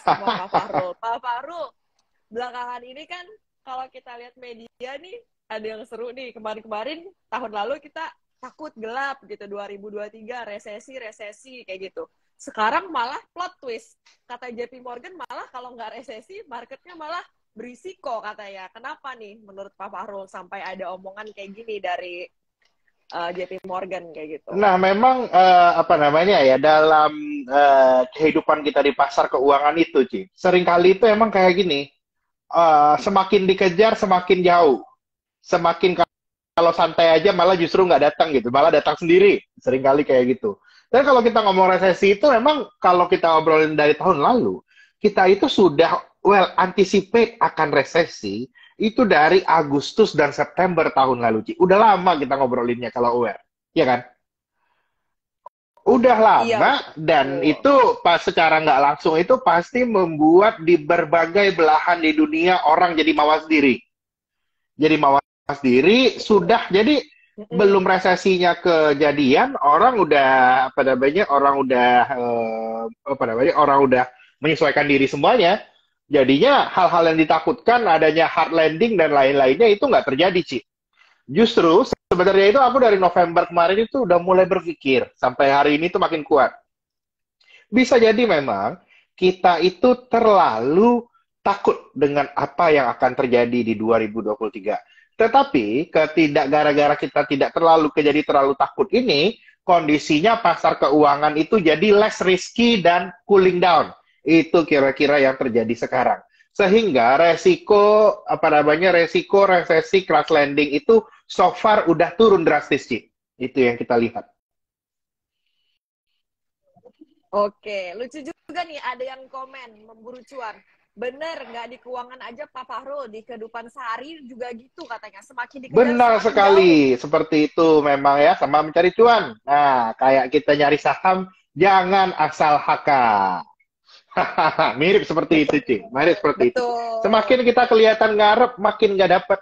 sama Pak Fahrul. Pak Fahrul, belakangan ini kan kalau kita lihat media nih, ada yang seru nih. Kemarin-kemarin, tahun lalu kita takut gelap gitu, 2023, resesi kayak gitu. Sekarang malah plot twist. Kata JP Morgan malah kalau nggak resesi, marketnya malah berisiko katanya. Kenapa nih menurut Pak Fahrul sampai ada omongan kayak gini dari JP Morgan kayak gitu? Nah, memang apa namanya ya dalam kehidupan kita di pasar keuangan itu, Ci. Seringkali itu emang kayak gini. Semakin dikejar, semakin jauh. Semakin kalau santai aja malah justru nggak datang gitu, malah datang sendiri. Seringkali kayak gitu. Dan kalau kita ngomong resesi itu memang kalau kita ngobrolin dari tahun lalu, kita itu sudah well anticipate akan resesi itu dari Agustus dan September tahun lalu, Ci. Udah lama kita ngobrolinnya kalau aware. Iya kan? Udah Iya, lama dan betul. itu pas secara nggak langsung itu pasti membuat di berbagai belahan di dunia orang jadi mawas diri. Jadi mawas diri sudah jadi belum Mm-mm. resesinya kejadian orang udah apa namanya orang udah menyesuaikan diri semuanya. Jadinya hal-hal yang ditakutkan adanya hard landing dan lain-lainnya itu nggak terjadi, Ci. Justru sebenarnya itu aku dari November kemarin itu udah mulai berpikir sampai hari ini tuh makin kuat. Bisa jadi memang kita itu terlalu takut dengan apa yang akan terjadi di 2023. Tetapi ketidak gara-gara kita tidak terlalu takut ini, kondisinya pasar keuangan itu jadi less risky dan cooling down. Itu kira-kira yang terjadi sekarang. Sehingga resiko resesi crash landing itu so far udah turun drastis, Ci. Itu yang kita lihat. Oke, lucu juga nih ada yang komen memburu cuan. Bener, nggak di keuangan aja Pak Fahrul, di kehidupan sehari juga gitu katanya. Semakin dikejar, Benar semakin jauh. sekali, seperti itu memang ya, sama mencari cuan. Nah, kayak kita nyari saham, jangan asal haka. Mirip seperti itu, Ci. Mirip seperti itu. Betul. Semakin kita kelihatan ngarep, makin nggak dapet.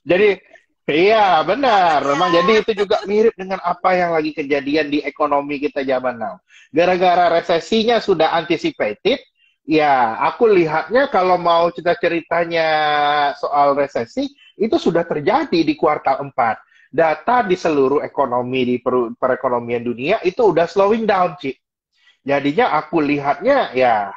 Jadi, iya benar. Makanya, Memang jadi itu juga mirip dengan apa yang lagi kejadian di ekonomi kita zaman now. Gara-gara resesinya sudah anticipated, ya aku lihatnya kalau mau cerita-ceritanya soal resesi, itu sudah terjadi di kuartal 4. Data di seluruh ekonomi di perekonomian dunia itu udah slowing down, Ci. Jadinya aku lihatnya ya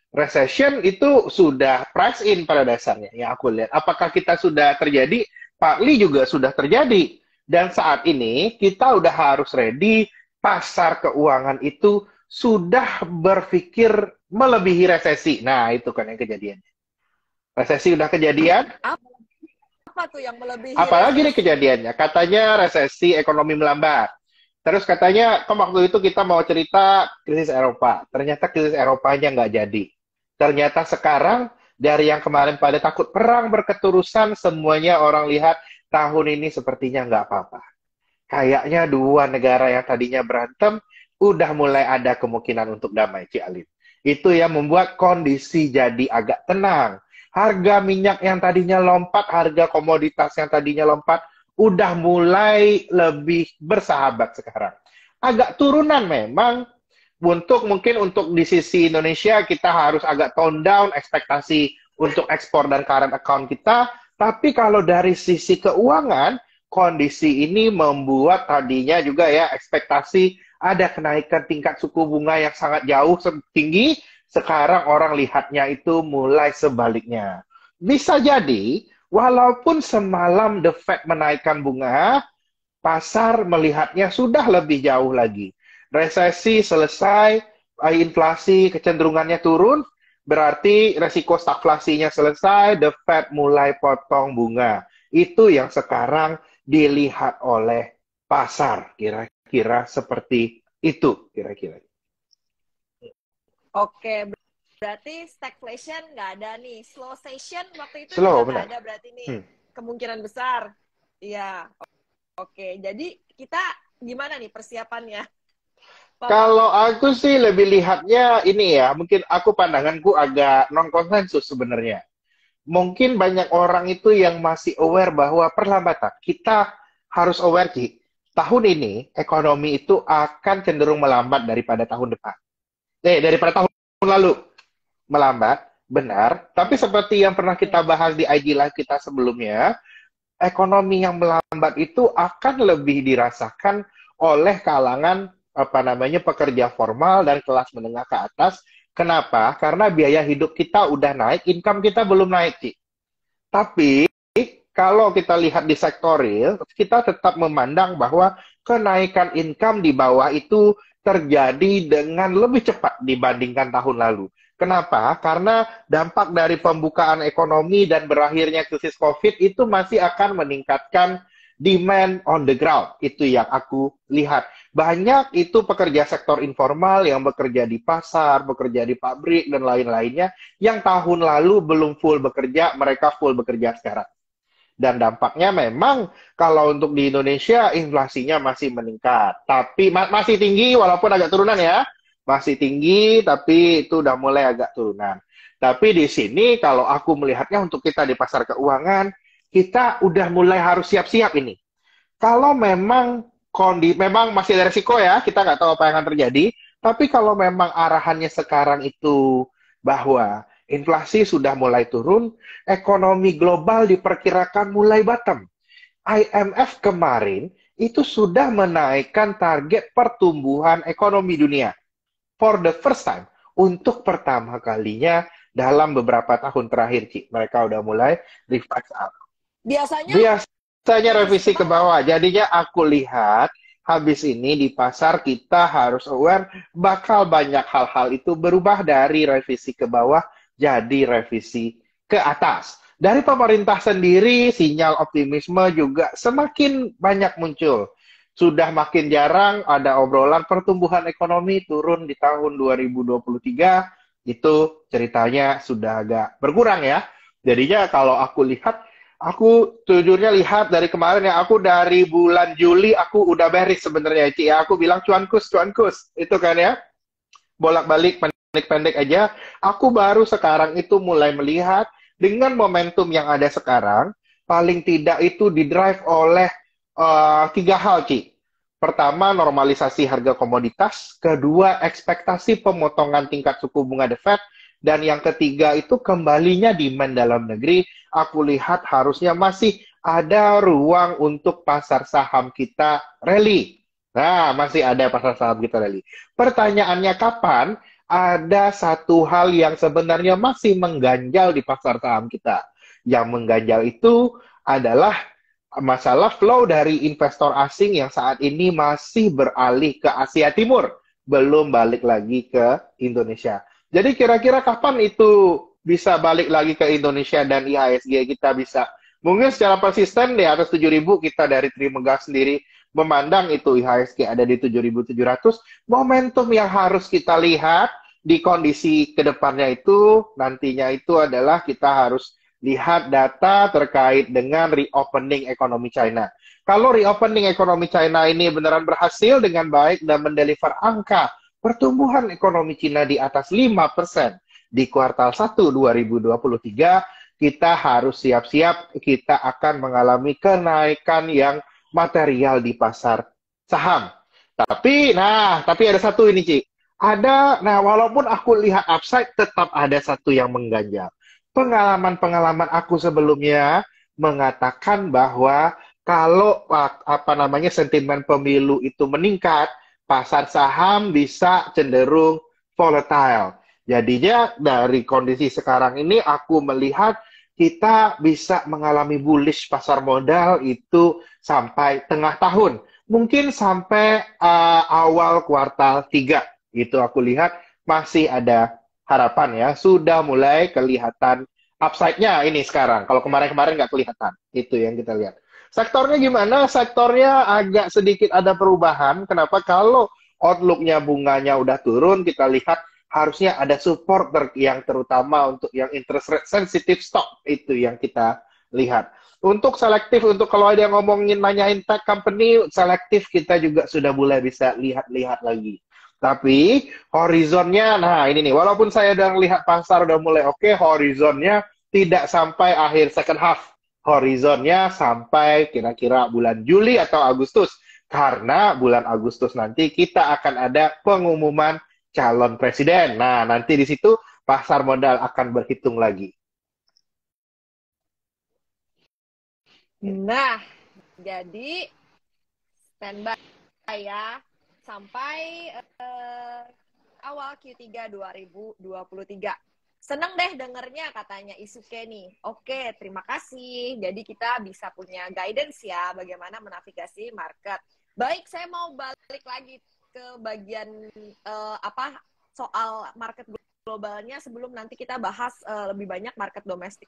recession itu sudah price in pada dasarnya yang aku lihat. Apakah kita sudah terjadi? Partly juga sudah terjadi. Dan saat ini kita udah harus ready, pasar keuangan itu sudah berpikir melebihi resesi. Nah, itu kan yang kejadian. Resesi udah kejadian, apa tuh yang melebihi apalagi nih resesi? kejadiannya. Katanya resesi ekonomi melambat. Terus katanya, kan waktu itu kita mau cerita krisis Eropa. Ternyata krisis Eropanya nggak jadi. Ternyata sekarang, dari yang kemarin pada takut perang berketurusan, semuanya orang lihat tahun ini sepertinya nggak apa-apa. Kayaknya dua negara yang tadinya berantem, udah mulai ada kemungkinan untuk damai, Ci Alin. Itu yang membuat kondisi jadi agak tenang. Harga minyak yang tadinya lompat, harga komoditas yang tadinya lompat, udah mulai lebih bersahabat sekarang. Agak turunan memang, mungkin untuk di sisi Indonesia kita harus agak tone down ekspektasi untuk ekspor dan current account kita, tapi kalau dari sisi keuangan kondisi ini membuat tadinya juga ya ekspektasi ada kenaikan tingkat suku bunga yang sangat jauh tinggi, sekarang orang lihatnya itu mulai sebaliknya. Bisa jadi walaupun semalam The Fed menaikkan bunga, pasar melihatnya sudah lebih jauh lagi. Resesi selesai, inflasi kecenderungannya turun, berarti resiko stagflasinya selesai, the Fed mulai potong bunga. Itu yang sekarang dilihat oleh pasar. Kira-kira seperti itu, kira-kira. Oke, berarti stagflation nggak ada nih. Slowstation waktu itu juga Slow, nggak benar. ada berarti nih. Hmm. Kemungkinan besar. Iya, oke. Jadi kita gimana nih persiapannya, Pak Kalau Fahrul? aku sih lebih lihatnya ini ya, mungkin aku pandanganku agak non-konsensus sebenarnya. Mungkin banyak orang itu yang masih aware bahwa perlambatan. Kita harus aware, Ki. tahun ini ekonomi itu akan cenderung melambat daripada tahun depan. Daripada tahun lalu melambat, benar. Tapi seperti yang pernah kita bahas di IG Live kita sebelumnya, ekonomi yang melambat itu akan lebih dirasakan oleh kalangan pekerja formal dan kelas menengah ke atas. Kenapa? Karena biaya hidup kita udah naik, income kita belum naik, Ci. Tapi kalau kita lihat di sektor real, kita tetap memandang bahwa kenaikan income di bawah itu terjadi dengan lebih cepat dibandingkan tahun lalu. Kenapa? Karena dampak dari pembukaan ekonomi dan berakhirnya krisis COVID itu masih akan meningkatkan demand on the ground. Itu yang aku lihat. Banyak itu pekerja sektor informal yang bekerja di pasar, bekerja di pabrik, dan lain-lainnya, yang tahun lalu belum full bekerja, mereka full bekerja sekarang. Dan dampaknya memang kalau untuk di Indonesia inflasinya masih meningkat. Tapi masih tinggi walaupun agak turunan ya. Masih tinggi tapi itu udah mulai agak turunan. Tapi di sini kalau aku melihatnya untuk kita di pasar keuangan, kita udah mulai harus siap-siap ini. Kalau memang memang masih ada resiko ya, kita nggak tahu apa yang akan terjadi. Tapi kalau memang arahannya sekarang itu bahwa inflasi sudah mulai turun, ekonomi global diperkirakan mulai bottom. IMF kemarin itu sudah menaikkan target pertumbuhan ekonomi dunia. For the first time, untuk pertama kalinya dalam beberapa tahun terakhir, Ci. Mereka udah mulai revise up. Biasanya revisi ke bawah. Jadinya aku lihat habis ini di pasar kita harus aware bakal banyak hal-hal itu berubah dari revisi ke bawah jadi revisi ke atas. Dari pemerintah sendiri, sinyal optimisme juga semakin banyak muncul. Sudah makin jarang ada obrolan pertumbuhan ekonomi turun di tahun 2023, itu ceritanya sudah agak berkurang ya. Jadinya kalau aku lihat, aku jujurnya lihat dari kemarin ya, aku dari bulan Juli aku udah bearish sebenarnya, Ci. Ya, aku bilang cuankus, itu kan ya. Bolak-balik pendek-pendek aja. Aku baru sekarang itu mulai melihat dengan momentum yang ada sekarang, paling tidak itu didrive oleh 3 hal, Ci. Pertama, normalisasi harga komoditas. Kedua, ekspektasi pemotongan tingkat suku bunga The Fed. Dan yang ketiga itu kembalinya demand dalam negeri. Aku lihat harusnya masih ada ruang untuk pasar saham kita rally. Nah, masih ada pasar saham kita rally. Pertanyaannya kapan? Ada satu hal yang sebenarnya masih mengganjal di pasar saham kita. Yang mengganjal itu adalah masalah flow dari investor asing yang saat ini masih beralih ke Asia Timur, belum balik lagi ke Indonesia. Jadi kira-kira kapan itu bisa balik lagi ke Indonesia dan IHSG kita bisa mungkin secara persisten di atas 7.000, kita dari Trimegah sendiri memandang itu IHSG ada di 7.700. Momentum yang harus kita lihat di kondisi kedepannya itu nantinya itu adalah kita harus lihat data terkait dengan reopening ekonomi China. Kalau reopening ekonomi China ini beneran berhasil dengan baik dan mendeliver angka pertumbuhan ekonomi China di atas 5% di kuartal 1 2023, kita harus siap-siap kita akan mengalami kenaikan yang material di pasar saham. Tapi ada satu ini, Ci. Walaupun aku lihat upside, tetap ada satu yang mengganjal. Pengalaman-pengalaman aku sebelumnya mengatakan bahwa kalau sentimen pemilu itu meningkat, pasar saham bisa cenderung volatile. Jadinya dari kondisi sekarang ini aku melihat kita bisa mengalami bullish pasar modal itu sampai tengah tahun. Mungkin sampai awal kuartal 3. Itu aku lihat masih ada harapan ya. Sudah mulai kelihatan upside-nya ini sekarang. Kalau kemarin-kemarin nggak kelihatan. Itu yang kita lihat. Sektornya gimana? Sektornya agak sedikit ada perubahan. Kenapa? Kalau outlook-nya bunganya udah turun, kita lihat harusnya ada support yang terutama untuk yang interest rate sensitive stock. Itu yang kita lihat. Untuk selektif, untuk kalau ada yang ngomongin nanyain tech company, selektif kita juga sudah mulai bisa lihat-lihat lagi. Tapi horizonnya, ini nih, walaupun saya udah lihat pasar udah mulai oke, horizonnya tidak sampai akhir second half. Horizonnya sampai kira-kira bulan Juli atau Agustus. Karena bulan Agustus nanti kita akan ada pengumuman calon presiden. Nah, nanti di situ pasar modal akan berhitung lagi. Nah, jadi standby ya sampai awal Q3 2023. Seneng deh dengernya katanya Isuke nih. Oke, terima kasih. Jadi kita bisa punya guidance ya bagaimana menavigasi market. Baik, saya mau balik lagi ke bagian apa soal market globalnya sebelum nanti kita bahas lebih banyak market domestik.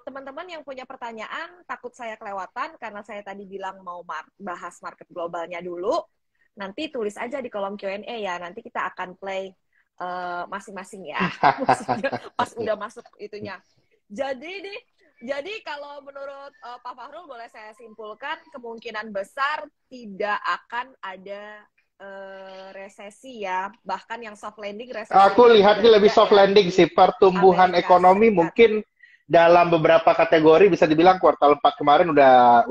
Teman-teman yang punya pertanyaan, takut saya kelewatan karena saya tadi bilang mau bahas market globalnya dulu. Nanti tulis aja di kolom Q&A ya. Nanti kita akan play masing-masing ya. Maksudnya pas udah masuk itunya. Jadi kalau menurut Pak Fahrul boleh saya simpulkan kemungkinan besar tidak akan ada resesi ya. Bahkan yang soft landing resesi. Aku lihatnya lebih soft landing sih. Pertumbuhan Amerika ekonomi Serikat. mungkin dalam beberapa kategori bisa dibilang kuartal 4 kemarin udah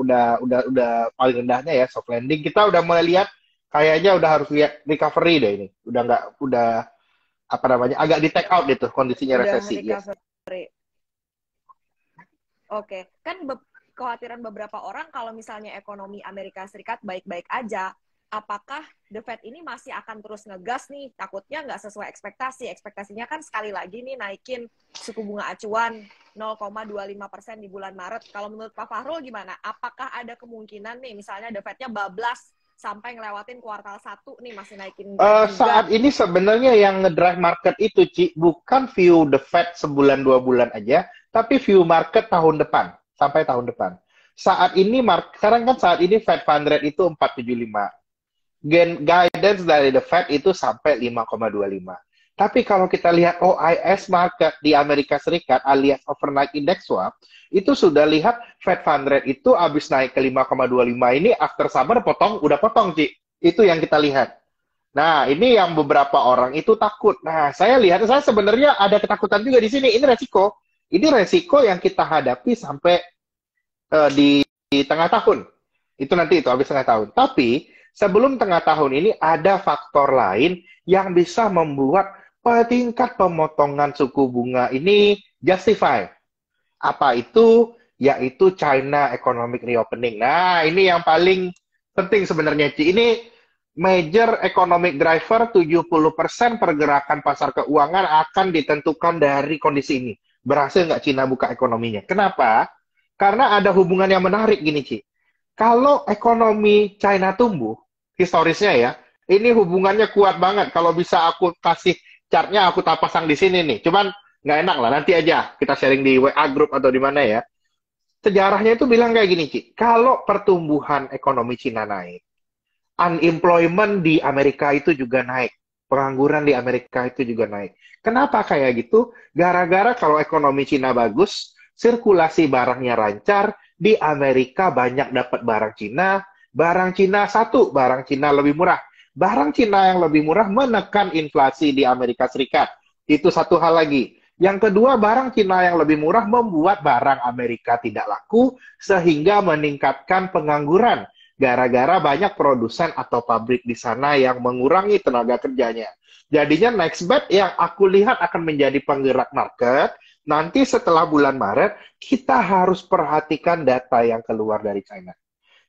paling rendahnya ya soft landing. Kita udah mulai lihat kayaknya udah harus lihat recovery deh ini. Udah apa namanya? Agak di take out gitu kondisinya resesi. Yes. Oke, kan kekhawatiran beberapa orang kalau misalnya ekonomi Amerika Serikat baik-baik aja, apakah The Fed ini masih akan terus ngegas nih? Takutnya nggak sesuai ekspektasi. Ekspektasinya kan sekali lagi nih naikin suku bunga acuan 0,25% di bulan Maret. Kalau menurut Pak Fahrul gimana? Apakah ada kemungkinan nih misalnya The Fed-nya bablas sampai ngelewatin kuartal 1 nih masih naikin saat ini sebenarnya yang ngedrive market itu, Ci, bukan view The Fed sebulan 2 bulan aja, tapi view market tahun depan, sampai tahun depan. Saat ini, sekarang kan saat ini Fed Fund Rate itu 4,75. Guidance dari The Fed itu sampai 5,25. Tapi kalau kita lihat OIS market di Amerika Serikat alias overnight index swap, itu sudah lihat Fed Fund Rate itu habis naik ke 5,25 ini after summer udah potong, Ci. Itu yang kita lihat. Nah, ini yang beberapa orang itu takut. Nah, saya sebenarnya ada ketakutan juga di sini. Ini resiko. Ini resiko yang kita hadapi sampai di tengah tahun. Itu nanti itu habis tengah tahun. Tapi sebelum tengah tahun ini ada faktor lain yang bisa membuat tingkat pemotongan suku bunga ini justify. Apa itu? Yaitu China economic reopening. Nah, ini yang paling penting sebenarnya, Ci. Ini major economic driver 70% pergerakan pasar keuangan akan ditentukan dari kondisi ini. Berhasil nggak Cina buka ekonominya? Kenapa? Karena ada hubungan yang menarik gini, Ci. Kalau ekonomi China tumbuh, historisnya ya, ini hubungannya kuat banget. Kalau bisa aku kasih chartnya, aku pasang di sini nih. Cuman nggak enak lah, nanti aja kita sharing di WA group atau di mana ya. Sejarahnya itu bilang kayak gini, Ci. Kalau pertumbuhan ekonomi Cina naik, unemployment di Amerika itu juga naik. Pengangguran di Amerika itu juga naik. Kenapa kayak gitu? Gara-gara kalau ekonomi Cina bagus, sirkulasi barangnya lancar, di Amerika banyak dapat barang Cina barang Cina lebih murah. Barang Cina yang lebih murah menekan inflasi di Amerika Serikat. Itu satu hal lagi. Yang kedua, barang Cina yang lebih murah membuat barang Amerika tidak laku, sehingga meningkatkan pengangguran. Gara-gara banyak produsen atau pabrik di sana yang mengurangi tenaga kerjanya. Jadinya next bet yang aku lihat akan menjadi penggerak market, nanti setelah bulan Maret, kita harus perhatikan data yang keluar dari China.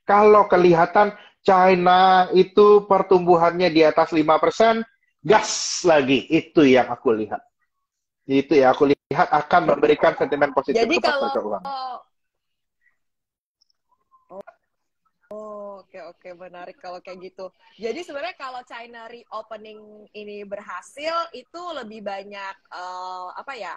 Kalau kelihatan China itu pertumbuhannya di atas 5%, gas lagi. Itu yang aku lihat. Itu ya, aku lihat akan memberikan sentimen positif ke pasar keuangan. Oke, menarik kalau kayak gitu. Jadi sebenarnya kalau China reopening ini berhasil, itu lebih banyak apa ya?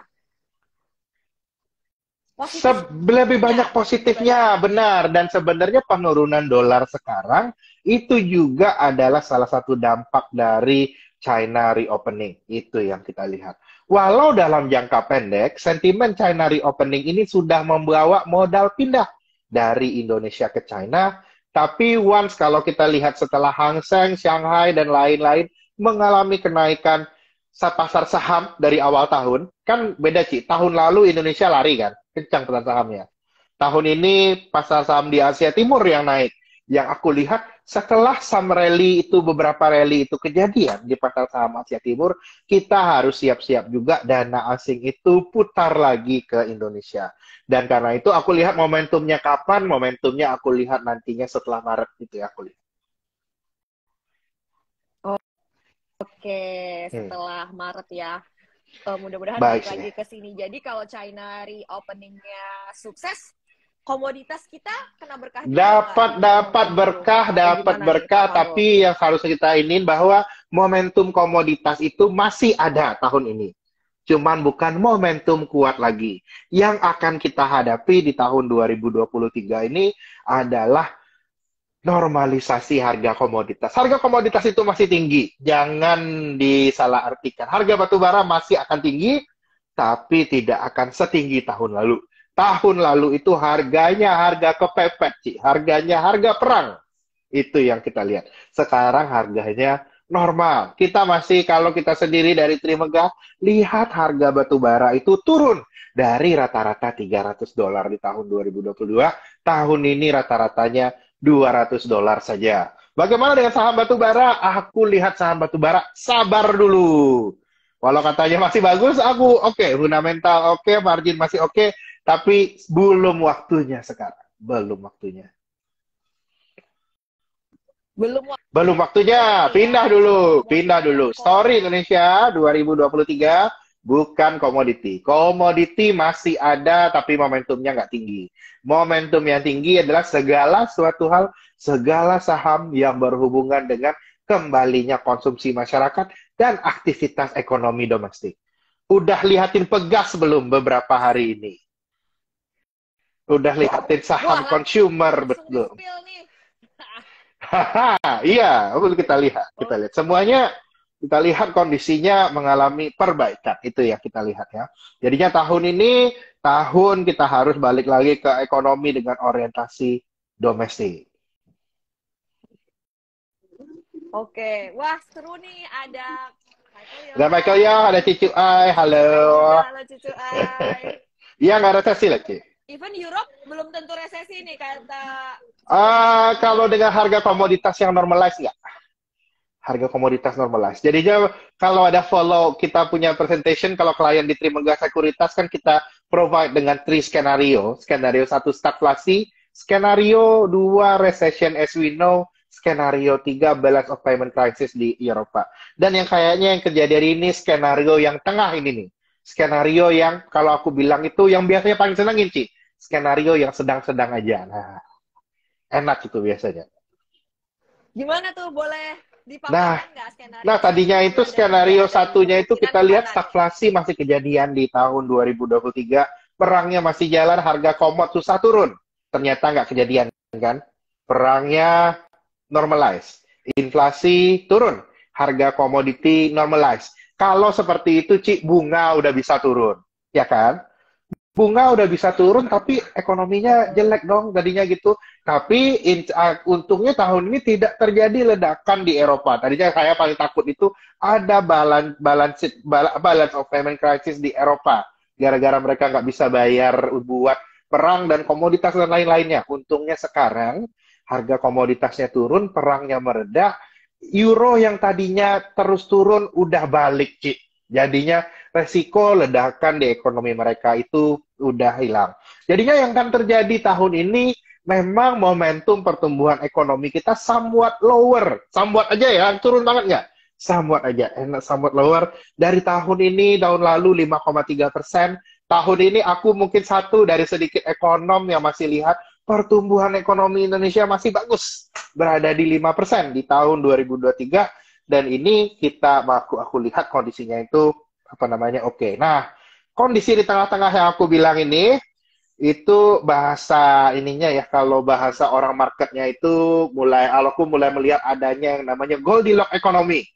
Lebih banyak positifnya, benar. Dan sebenarnya penurunan dolar sekarang itu juga adalah salah satu dampak dari China reopening. Itu yang kita lihat. Walau dalam jangka pendek, sentimen China reopening ini sudah membawa modal pindah dari Indonesia ke China. Tapi once kalau kita lihat setelah Hang Seng, Shanghai, dan lain-lain mengalami kenaikan pasar saham dari awal tahun, kan beda, Ci. Tahun lalu Indonesia lari kan, kencang pasar sahamnya. Tahun ini pasar saham di Asia Timur yang naik. yang aku lihat setelah some rally itu, beberapa rally itu kejadian di pasar saham Asia Timur, kita harus siap-siap juga dana asing itu putar lagi ke Indonesia. Dan karena itu aku lihat momentumnya kapan, momentumnya aku lihat nantinya setelah Maret itu ya aku lihat. Oke, Hmm. setelah Maret ya. Mudah-mudahan Baik balik sih. lagi ke sini. Jadi kalau China reopeningnya sukses, komoditas kita kena berkahnya ada nggak Dapat di tahun dapat ini tuh? berkah, Atau dapat gimana nih Pak berkah, Fahrul? tapi yang harus kita ingin bahwa momentum komoditas itu masih ada tahun ini. Cuman bukan momentum kuat lagi. Yang akan kita hadapi di tahun 2023 ini adalah normalisasi harga komoditas. Harga komoditas itu masih tinggi. Jangan disalahartikan. Harga batu bara masih akan tinggi, tapi tidak akan setinggi tahun lalu. Tahun lalu itu harganya harga kepepet, Ci. Harganya harga perang. Itu yang kita lihat. Sekarang harganya normal. Kita masih, kalau kita sendiri dari Trimegah, lihat harga batu bara itu turun dari rata-rata $300 di tahun 2022. Tahun ini rata-ratanya $200 saja. Bagaimana dengan saham batu bara? Aku lihat saham batu bara, sabar dulu. Walau katanya masih bagus, aku oke, fundamental oke, margin masih oke, tapi belum waktunya sekarang. Belum waktunya. Belum Belum waktunya waktunya, nih ya. pindah dulu. Komoditas Story Indonesia 2023 bukan komoditi. Komoditi masih ada, tapi momentumnya nggak tinggi. Momentum yang tinggi adalah segala suatu hal, segala saham yang berhubungan dengan kembalinya konsumsi masyarakat dan aktivitas ekonomi domestik. Udah lihatin Pegas belum beberapa hari ini? Udah lihatin Wah, saham consumer langsung betul. di-spill nih. Haha, iya, betul kita lihat, kita lihat. Semuanya kita lihat kondisinya mengalami perbaikan. Itu yang kita lihat ya. Jadinya tahun ini tahun kita harus balik lagi ke ekonomi dengan orientasi domestik. Oke, wah seru nih ada Michael Ada Michael Young, ya, ada Cicu Ai, ada Cucu halo. Ai juga, halo Cucu Ai. Iya, nggak ada sesi lagi. Even Europe belum tentu resesi nih kata Kalau dengan harga komoditas yang normalize nggak? Harga komoditas normalize. Jadinya kalau ada follow, kita punya presentation, kalau klien di Trimegah Sekuritas kan kita provide dengan 3 skenario. Skenario 1 stagflasi, skenario 2 recession as we know, skenario 3 balance of payment crisis di Eropa. Dan yang kayaknya yang kejadian ini skenario yang tengah ini nih. Skenario yang kalau aku bilang itu yang biasanya paling senengin, Ci. Skenario yang sedang-sedang aja. Nah, enak itu biasanya. gimana tuh boleh Nah, dipaparkan nggak skenario Nah, tadinya itu satunya skenario dan satunya itu kemungkinan kita lihat kemana nih? stagflasi masih kejadian di tahun 2023. Perangnya masih jalan, harga komod susah turun. Ternyata nggak kejadian, kan? Perangnya normalize. Inflasi turun. Harga komoditi normalize. Kalau seperti itu, Ci, bunga udah bisa turun. Ya kan? Bunga udah bisa turun, tapi ekonominya jelek dong tadinya gitu. Tapi untungnya tahun ini tidak terjadi ledakan di Eropa. Tadinya saya paling takut itu ada balance of payment crisis di Eropa. Gara-gara mereka nggak bisa bayar buat perang dan komoditas dan lain-lainnya. Untungnya sekarang harga komoditasnya turun, perangnya meredah, euro yang tadinya terus turun udah balik, Ci. Jadinya resiko ledakan di ekonomi mereka itu udah hilang. Jadinya yang akan terjadi tahun ini memang momentum pertumbuhan ekonomi kita somewhat lower. Somewhat aja ya, turun banget nggak? Somewhat aja, enak somewhat lower. Dari tahun ini, tahun lalu 5,3%. Tahun ini aku mungkin satu dari sedikit ekonom yang masih lihat pertumbuhan ekonomi Indonesia masih bagus. Berada di 5% di tahun 2023. Dan ini aku lihat kondisinya itu apa namanya oke. Nah, kondisi di tengah-tengah yang aku bilang ini itu bahasa ininya ya, kalau bahasa orang marketnya itu aku mulai melihat adanya yang namanya Goldilocks ekonomi.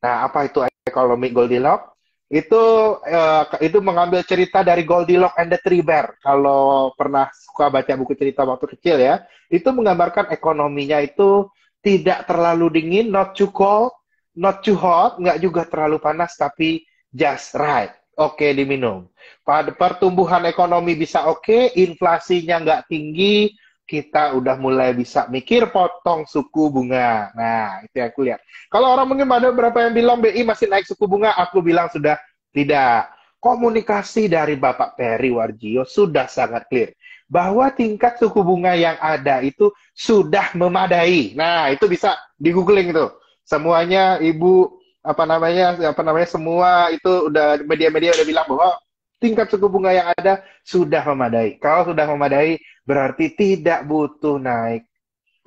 Nah, apa itu ekonomi Goldilocks? Itu mengambil cerita dari Goldilocks and the Three Bear. Kalau pernah suka baca buku cerita waktu kecil ya, itu menggambarkan ekonominya itu tidak terlalu dingin, not too cold, not too hot, nggak juga terlalu panas, tapi just right. Oke, diminum. Pada pertumbuhan ekonomi bisa oke, inflasinya nggak tinggi, kita udah mulai bisa mikir potong suku bunga. Nah, itu yang aku lihat. Kalau orang mungkin ada beberapa yang bilang BI masih naik suku bunga, aku bilang sudah tidak. Komunikasi dari Bapak Peri Warjio sudah sangat clear bahwa tingkat suku bunga yang ada itu sudah memadai. Nah, itu bisa di googling itu. Semuanya Ibu apa namanya semua itu udah media-media udah bilang bahwa tingkat suku bunga yang ada sudah memadai. Kalau sudah memadai berarti tidak butuh naik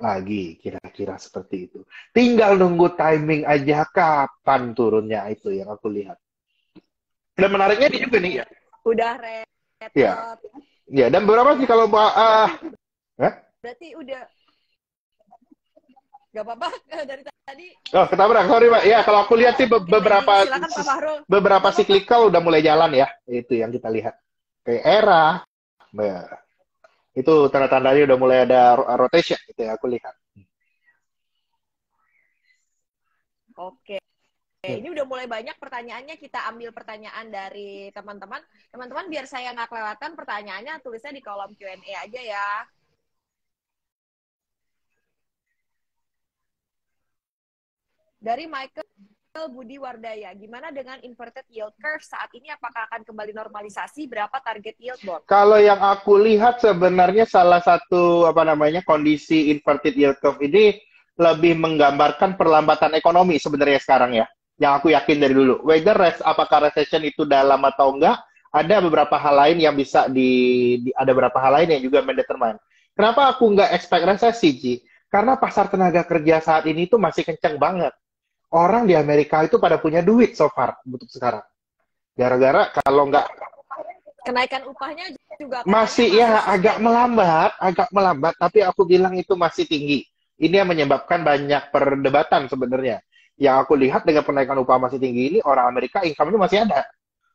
lagi, kira-kira seperti itu. Tinggal nunggu timing aja kapan turunnya, itu yang aku lihat. Dan menariknya ini juga nih ya. Udah Ya, retot. ya. Dan beberapa sih kalau Berarti udah gak apa-apa dari tadi. oh, ketabrak, sorry Pak. Ya, kalau aku lihat sih beberapa Silakan Pak Fahrul. beberapa Gak apa-apa. cyclical udah mulai jalan ya. Itu yang kita lihat. Kayak era, nah, itu tanda-tandanya udah mulai ada rotation, itu yang aku lihat. Oke. Ini udah mulai banyak pertanyaannya, kita ambil pertanyaan dari teman-teman. Teman-teman biar saya nggak kelewatan pertanyaannya, tulisnya di kolom Q&A aja ya. Dari Michael Budi Wardaya, gimana dengan inverted yield curve saat ini? Apakah akan kembali normalisasi? Berapa target yield bond? Kalau yang aku lihat sebenarnya salah satu kondisi inverted yield curve ini lebih menggambarkan perlambatan ekonomi sebenarnya sekarang ya. Yang aku yakin dari dulu. Apakah recession itu dalam atau enggak, ada beberapa hal lain yang bisa ada beberapa hal lain yang juga mendetermine. Kenapa aku nggak expect resesi, Ji? Karena pasar tenaga kerja saat ini tuh masih kencang banget. Orang di Amerika itu pada punya duit so far untuk sekarang. Gara-gara kalau nggak Kenaikan upahnya juga masih ya agak melambat, tapi aku bilang itu masih tinggi. Ini yang menyebabkan banyak perdebatan sebenarnya. Yang aku lihat dengan kenaikan upah masih tinggi ini, orang Amerika income-nya masih ada.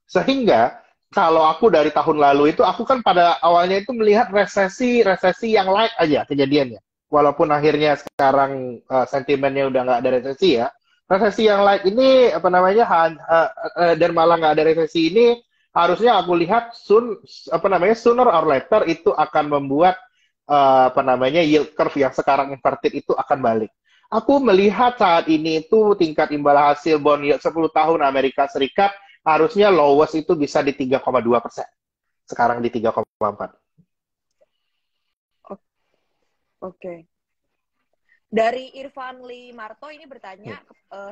Sehingga kalau aku dari tahun lalu itu, aku kan pada awalnya itu melihat resesi yang light aja kejadiannya. Walaupun akhirnya sekarang sentimennya udah nggak ada resesi ya. Resesi yang light ini dan malah nggak ada resesi ini harusnya aku lihat sooner or later itu akan membuat yield curve yang sekarang inverted itu akan balik. Aku melihat saat ini itu tingkat imbal hasil bond yield 10 tahun Amerika Serikat harusnya lowest itu bisa di 3,2%. Sekarang di 3,4. Oke. Dari Irfan Lee Marto ini bertanya,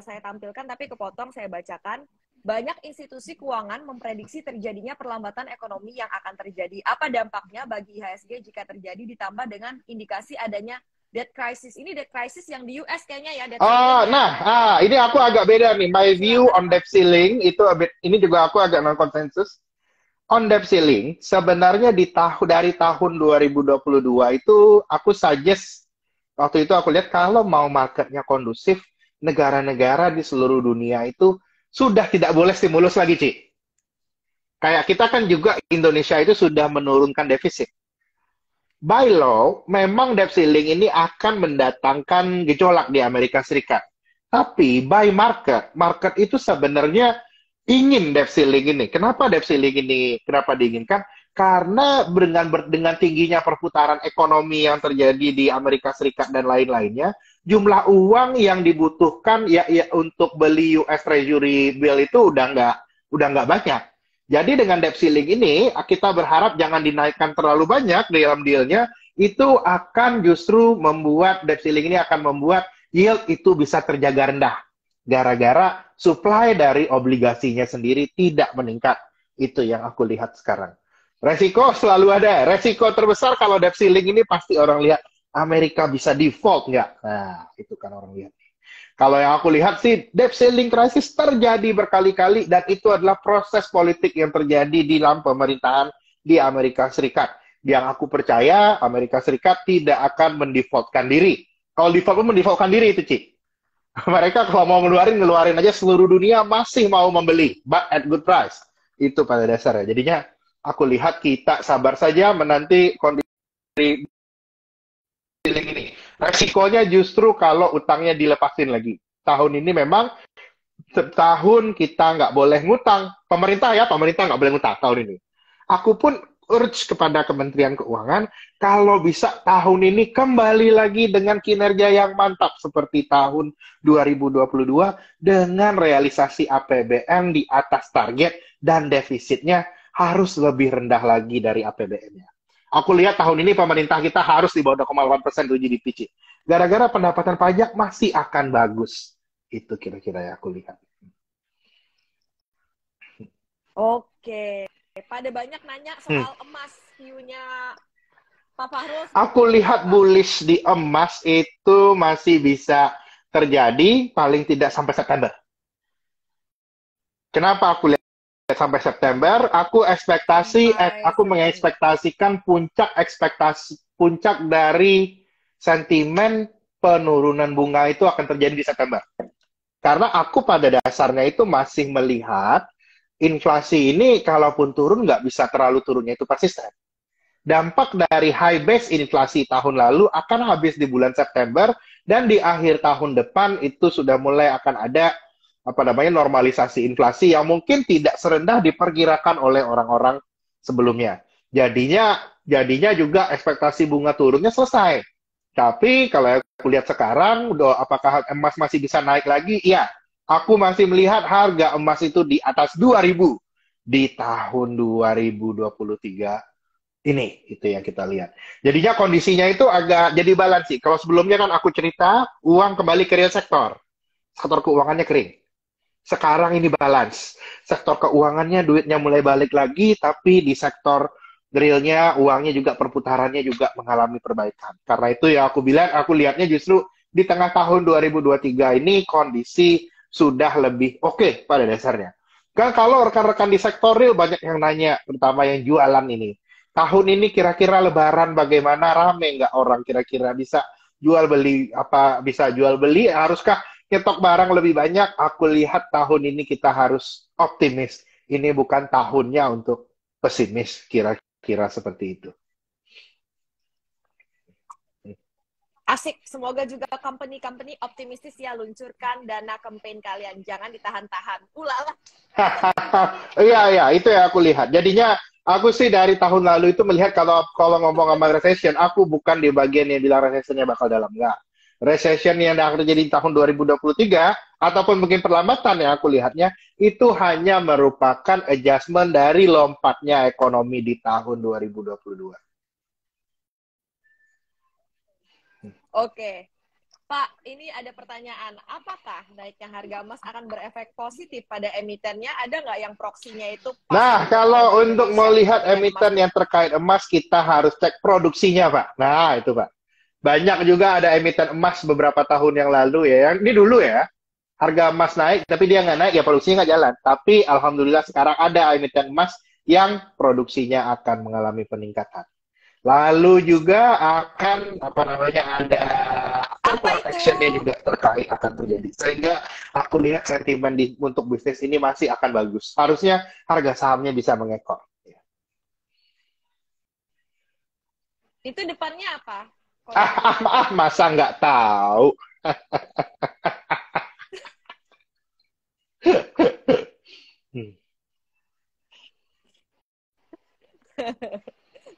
saya tampilkan tapi kepotong, saya bacakan. Banyak institusi keuangan memprediksi terjadinya perlambatan ekonomi yang akan terjadi. Apa dampaknya bagi IHSG jika terjadi ditambah dengan indikasi adanya debt crisis? Ini debt crisis yang di US kayaknya ya. Ini aku agak beda nih. My view on debt ceiling itu ini juga aku agak non-konsensus. On debt ceiling, sebenarnya dari tahun 2022 itu aku suggest, waktu itu aku lihat kalau mau marketnya kondusif, negara-negara di seluruh dunia itu sudah tidak boleh stimulus lagi, Ci. Kayak kita kan juga Indonesia itu sudah menurunkan defisit. By law, memang debt ceiling ini akan mendatangkan gejolak di Amerika Serikat. Tapi by market itu sebenarnya ingin debt ceiling ini. Kenapa debt ceiling ini kenapa diinginkan? Karena dengan tingginya perputaran ekonomi yang terjadi di Amerika Serikat dan lain-lainnya, jumlah uang yang dibutuhkan ya untuk beli US Treasury bill itu udah nggak banyak. Jadi dengan debt ceiling ini kita berharap jangan dinaikkan terlalu banyak di dalam dealnya, itu akan justru membuat debt ceiling ini akan membuat yield itu bisa terjaga rendah. Gara-gara supply dari obligasinya sendiri tidak meningkat. Itu yang aku lihat sekarang. Resiko selalu ada. Resiko terbesar kalau debt ceiling ini pasti orang lihat Amerika bisa default nggak? Nah, itu kan orang lihat. Kalau yang aku lihat sih, debt ceiling crisis terjadi berkali-kali dan itu adalah proses politik yang terjadi di dalam pemerintahan di Amerika Serikat. Yang aku percaya Amerika Serikat tidak akan mendefaultkan diri. Kalau default pun mendefaultkan diri itu, Ci. Mereka kalau mau ngeluarin aja seluruh dunia masih mau membeli, but at good price. Itu pada dasarnya. Jadinya aku lihat kita sabar saja menanti kondisi ini. Resikonya justru kalau utangnya dilepasin lagi. Tahun ini memang setahun kita nggak boleh ngutang. Pemerintah nggak boleh ngutang tahun ini. Aku pun urge kepada Kementerian Keuangan, kalau bisa tahun ini kembali lagi dengan kinerja yang mantap seperti tahun 2022 dengan realisasi APBN di atas target dan defisitnya harus lebih rendah lagi dari APBN-nya. Aku lihat tahun ini pemerintah kita harus di bawah 0,8% GDP. Gara-gara pendapatan pajak masih akan bagus. Itu kira-kira yang aku lihat. Oke. Pada banyak nanya soal emas, view-nya Pak Fahrul. Aku lihat bullish di emas itu masih bisa terjadi paling tidak sampai September. Kenapa aku lihat sampai September? Aku mengekspektasikan puncak dari sentimen penurunan bunga itu akan terjadi di September. Karena aku pada dasarnya itu masih melihat inflasi ini kalaupun turun nggak bisa terlalu turunnya itu persisten. Dampak dari high base inflasi tahun lalu akan habis di bulan September dan di akhir tahun depan itu sudah mulai akan ada normalisasi inflasi yang mungkin tidak serendah diperkirakan oleh orang-orang sebelumnya. Jadinya juga ekspektasi bunga turunnya selesai. Tapi kalau aku lihat sekarang, apakah emas masih bisa naik lagi? Iya. Aku masih melihat harga emas itu di atas 2.000 di tahun 2023 ini. Itu yang kita lihat. Jadinya kondisinya itu agak jadi balance sih. Kalau sebelumnya kan aku cerita, uang kembali ke real sektor. Sektor keuangannya kering. Sekarang ini balance. Sektor keuangannya duitnya mulai balik lagi, tapi di sektor realnya, uangnya juga perputarannya juga mengalami perbaikan. Karena itu ya aku bilang, aku lihatnya justru di tengah tahun 2023 ini kondisi sudah lebih oke pada dasarnya. Kan kalau rekan-rekan di sektor real banyak yang nanya, terutama yang jualan ini. Tahun ini kira-kira Lebaran bagaimana, rame nggak orang kira-kira bisa jual beli haruskah nyetok barang lebih banyak? Aku lihat tahun ini kita harus optimis. Ini bukan tahunnya untuk pesimis, kira-kira seperti itu. Asik, semoga juga company-company optimistis ya luncurkan dana campaign kalian. Jangan ditahan-tahan. Ulala. Iya, itu ya aku lihat. Jadinya aku sih dari tahun lalu itu melihat kalau ngomong sama recession, aku bukan di bagian yang bilang recessionnya bakal dalam. Enggak. Recession yang akan terjadi di tahun 2023, ataupun mungkin perlambatan yang aku lihatnya, itu hanya merupakan adjustment dari lompatnya ekonomi di tahun 2022. Oke. Pak, ini ada pertanyaan. Apakah naiknya harga emas akan berefek positif pada emitennya? Ada nggak yang proksinya itu? Nah, kalau untuk melihat emiten yang terkait emas, kita harus cek produksinya, Pak. Nah, itu, Pak. Banyak juga ada emiten emas beberapa tahun yang lalu ya. Ini dulu ya, harga emas naik, tapi dia nggak naik, ya produksinya nggak jalan. Tapi Alhamdulillah sekarang ada emiten emas yang produksinya akan mengalami peningkatan. Lalu juga akan ada protection-nya juga terkait akan terjadi. Sehingga aku lihat sentimen untuk bisnis ini masih akan bagus. Harusnya harga sahamnya bisa mengekor. Itu depannya apa? Masa nggak tahu.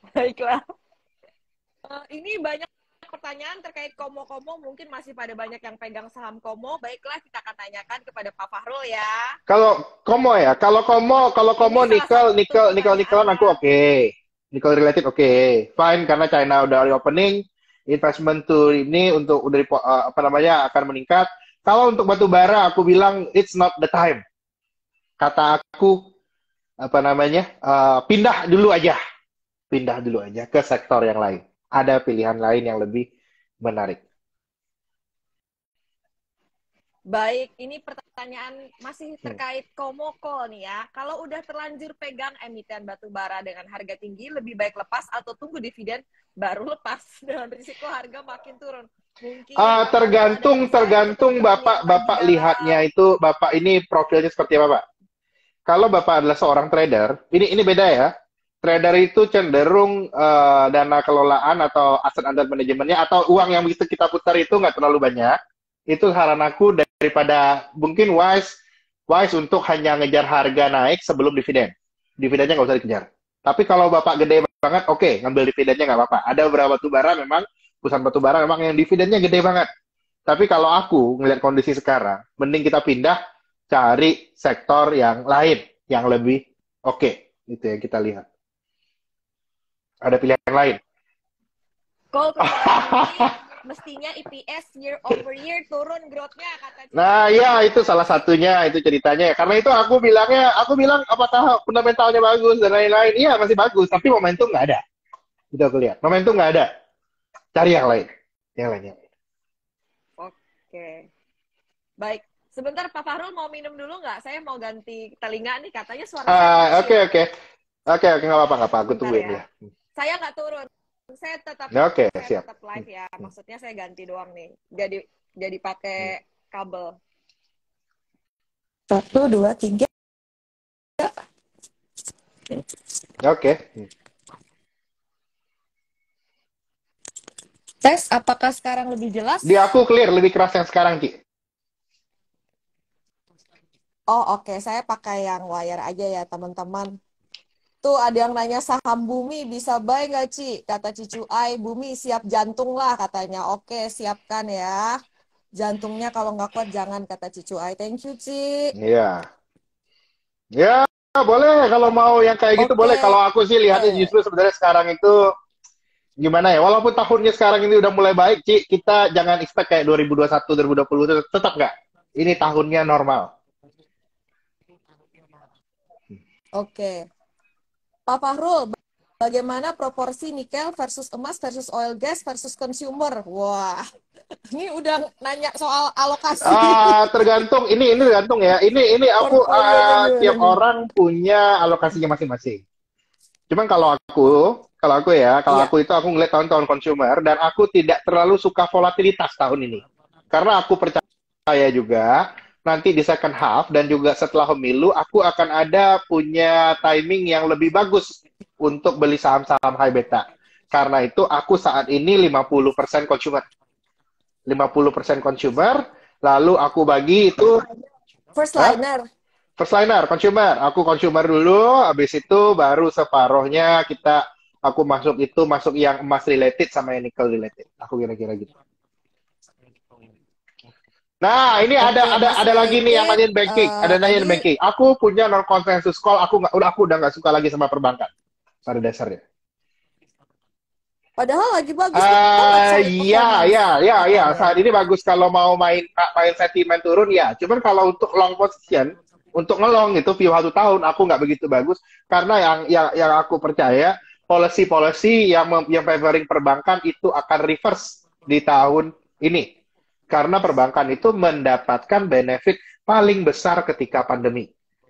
Baiklah. Ini banyak pertanyaan terkait komo-komo, mungkin masih pada banyak yang pegang saham komo. Baiklah, kita akan tanyakan kepada Pak Fahrul ya. Kalau komo nikel aku oke. Nikel related oke. Fine, karena China udah reopening, investment to ini untuk akan meningkat. Kalau untuk batu bara aku bilang it's not the time. Kata aku pindah dulu aja ke sektor yang lain. Ada pilihan lain yang lebih menarik. Baik, ini pertanyaan masih terkait Komoko nih ya. Kalau udah terlanjur pegang emiten batu bara dengan harga tinggi, lebih baik lepas atau tunggu dividen baru lepas dengan risiko harga makin turun? Mungkin tergantung Bapak lihatnya itu, Bapak ini profilnya seperti apa, Pak? Kalau Bapak adalah seorang trader, ini beda ya. Trader itu cenderung dana kelolaan atau aset under manajemennya atau uang yang begitu kita putar itu nggak terlalu banyak. Itu saran aku daripada mungkin wise untuk hanya ngejar harga naik sebelum dividen. Dividennya nggak usah dikejar. Tapi kalau Bapak gede banget, oke, ngambil dividennya nggak apa-apa. Ada beberapa batubara memang, perusahaan batubara memang yang dividennya gede banget. Tapi kalau aku ngelihat kondisi sekarang, mending kita pindah cari sektor yang lain, yang lebih oke. Itu yang kita lihat. Ada pilihan yang lain. Kalau ini mestinya EPS year over year turun growth-nya kata Nah, Cici. ya itu salah Gimana? satunya itu ceritanya. Karena itu aku bilang apakah fundamentalnya bagus dan lain-lain. Iya masih bagus, tapi momentum nggak ada. Itu aku lihat. Momentum nggak ada. Cari yang lain. Yang lainnya. Oke. Baik. Sebentar Pak Fahrul mau minum dulu nggak? Saya mau ganti telinga nih. Katanya suara saya Oke kecil. oke oke nggak apa-apa nggak apa. Aku Bentar tungguin ya. ya. Saya nggak turun. Saya tetap Oke siap. live ya. Maksudnya saya ganti doang nih. Jadi pakai kabel. 1, 2, 3. Oke. Tes, apakah sekarang lebih jelas? Di aku clear lebih keras yang sekarang Ki. Oh oke, saya pakai yang wire aja ya teman-teman. Tuh ada yang nanya saham Bumi bisa buy nggak Ci? Kata Cicu Ai, Bumi siap jantung lah katanya. Oke, siapkan ya. Jantungnya kalau nggak kuat jangan kata Cicu Ai. Thank you Ci. Iya. Ya boleh kalau mau yang kayak gitu boleh. Oke. Kalau aku sih lihatnya justru sebenarnya sekarang itu gimana ya? Walaupun tahunnya sekarang ini udah mulai baik, Ci, kita jangan expect kayak 2021, 2020 tetap nggak. Ini tahunnya normal. Oke. Pak Fahrul, bagaimana proporsi nikel versus emas versus oil gas versus consumer? Wah, ini udah nanya soal alokasi. Tergantung ini tergantung ya. Ini aku Portfolionya gimana tiap nih? orang punya alokasinya masing-masing. Cuman kalau Iya. aku itu aku ngeliat tahun-tahun consumer dan aku tidak terlalu suka volatilitas tahun ini. Karena aku percaya juga nanti di second half dan juga setelah pemilu aku akan ada punya timing yang lebih bagus untuk beli saham-saham high beta. Karena itu aku saat ini 50% consumer. 50% consumer, lalu aku bagi itu First Hah? liner. First liner, consumer. Aku consumer dulu, habis itu baru separohnya aku masuk yang emas related sama yang nickel related. Aku kira-kira gitu. Nah, ini Oke, emas ada lagi nih yang related. nanyain banking, ada Tadi, nanyain banking. Aku punya non consensus call, aku udah nggak suka lagi sama perbankan pada dasarnya. padahal lagi bagus banget solid performance. Ya. Katanya. Saat ini bagus kalau mau main sentimen turun ya. Cuman kalau untuk long position, untuk ngelong itu view 1 tahun, aku nggak begitu bagus karena yang aku percaya policy yang favoring perbankan itu akan reverse di tahun ini. Karena perbankan itu mendapatkan benefit paling besar ketika pandemi.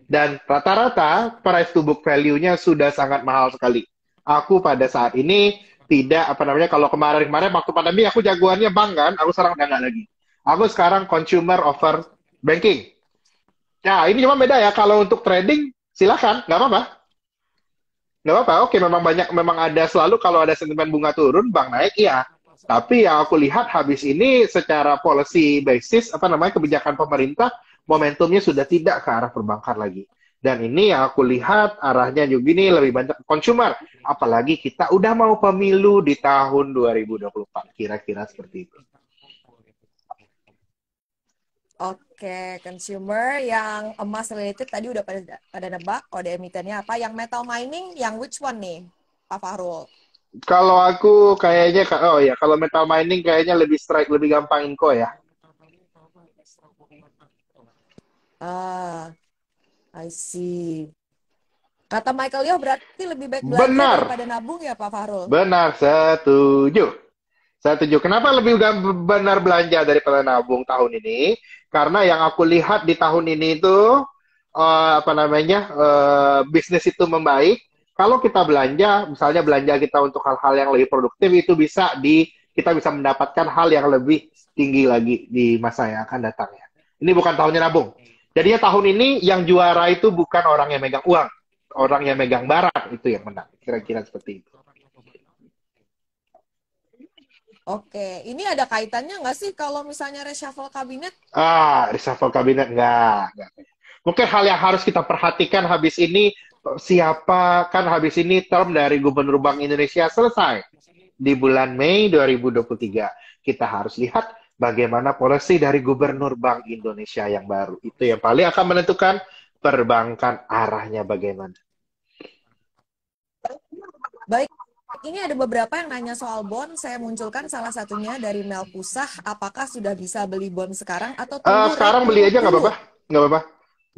Dan rata-rata price to book value-nya sudah sangat mahal sekali. Aku pada saat ini tidak apa namanya kalau kemarin-kemarin waktu pandemi aku jagoannya bank kan, aku sekarang udah nggak lagi. Aku sekarang consumer over banking. Ya ini cuma beda ya kalau untuk trading silakan nggak apa-apa. Nggak apa-apa. Oke memang ada selalu kalau ada sentimen bunga turun bank naik iya. Tapi yang aku lihat habis ini secara policy basis apa namanya kebijakan pemerintah momentumnya sudah tidak ke arah perbankan lagi. Dan ini yang aku lihat arahnya juga ini lebih banyak consumer. Apalagi kita udah mau pemilu di tahun 2024. Kira-kira seperti itu. Oke, consumer yang emas related tadi udah pada nebak kode emitennya apa. Yang metal mining, yang which one nih, Pak Fahrul? Kalau aku kayaknya, oh ya, kalau metal mining kayaknya lebih strike, lebih gampang inko ya. Ah, I see. Kata Michael Yo berarti lebih baik belanja Benar, daripada nabung ya Pak Fahrul? benar, setuju. Setuju. Kenapa lebih benar belanja daripada nabung tahun ini? Karena yang aku lihat di tahun ini itu apa namanya bisnis itu membaik. Kalau kita belanja, misalnya belanja kita untuk hal-hal yang lebih produktif itu kita bisa mendapatkan hal yang lebih tinggi lagi di masa yang akan datang ya. Ini bukan tahunnya nabung. Jadinya tahun ini yang juara itu bukan orang yang megang uang, orang yang megang barang itu yang menang. Kira-kira seperti itu. Oke, ini ada kaitannya nggak sih kalau misalnya reshuffle kabinet? Reshuffle kabinet enggak. Mungkin hal yang harus kita perhatikan habis ini siapa, kan habis ini term dari Gubernur Bank Indonesia selesai di bulan Mei 2023. Kita harus lihat bagaimana polisi dari Gubernur Bank Indonesia yang baru. Itu yang paling akan menentukan perbankan arahnya bagaimana. Baik, ini ada beberapa yang nanya soal bond. Saya munculkan salah satunya dari Mel Pusah. Apakah sudah bisa beli bond sekarang atau tunggu rate Sekarang beli turun aja nggak dulu? apa-apa, nggak apa-apa.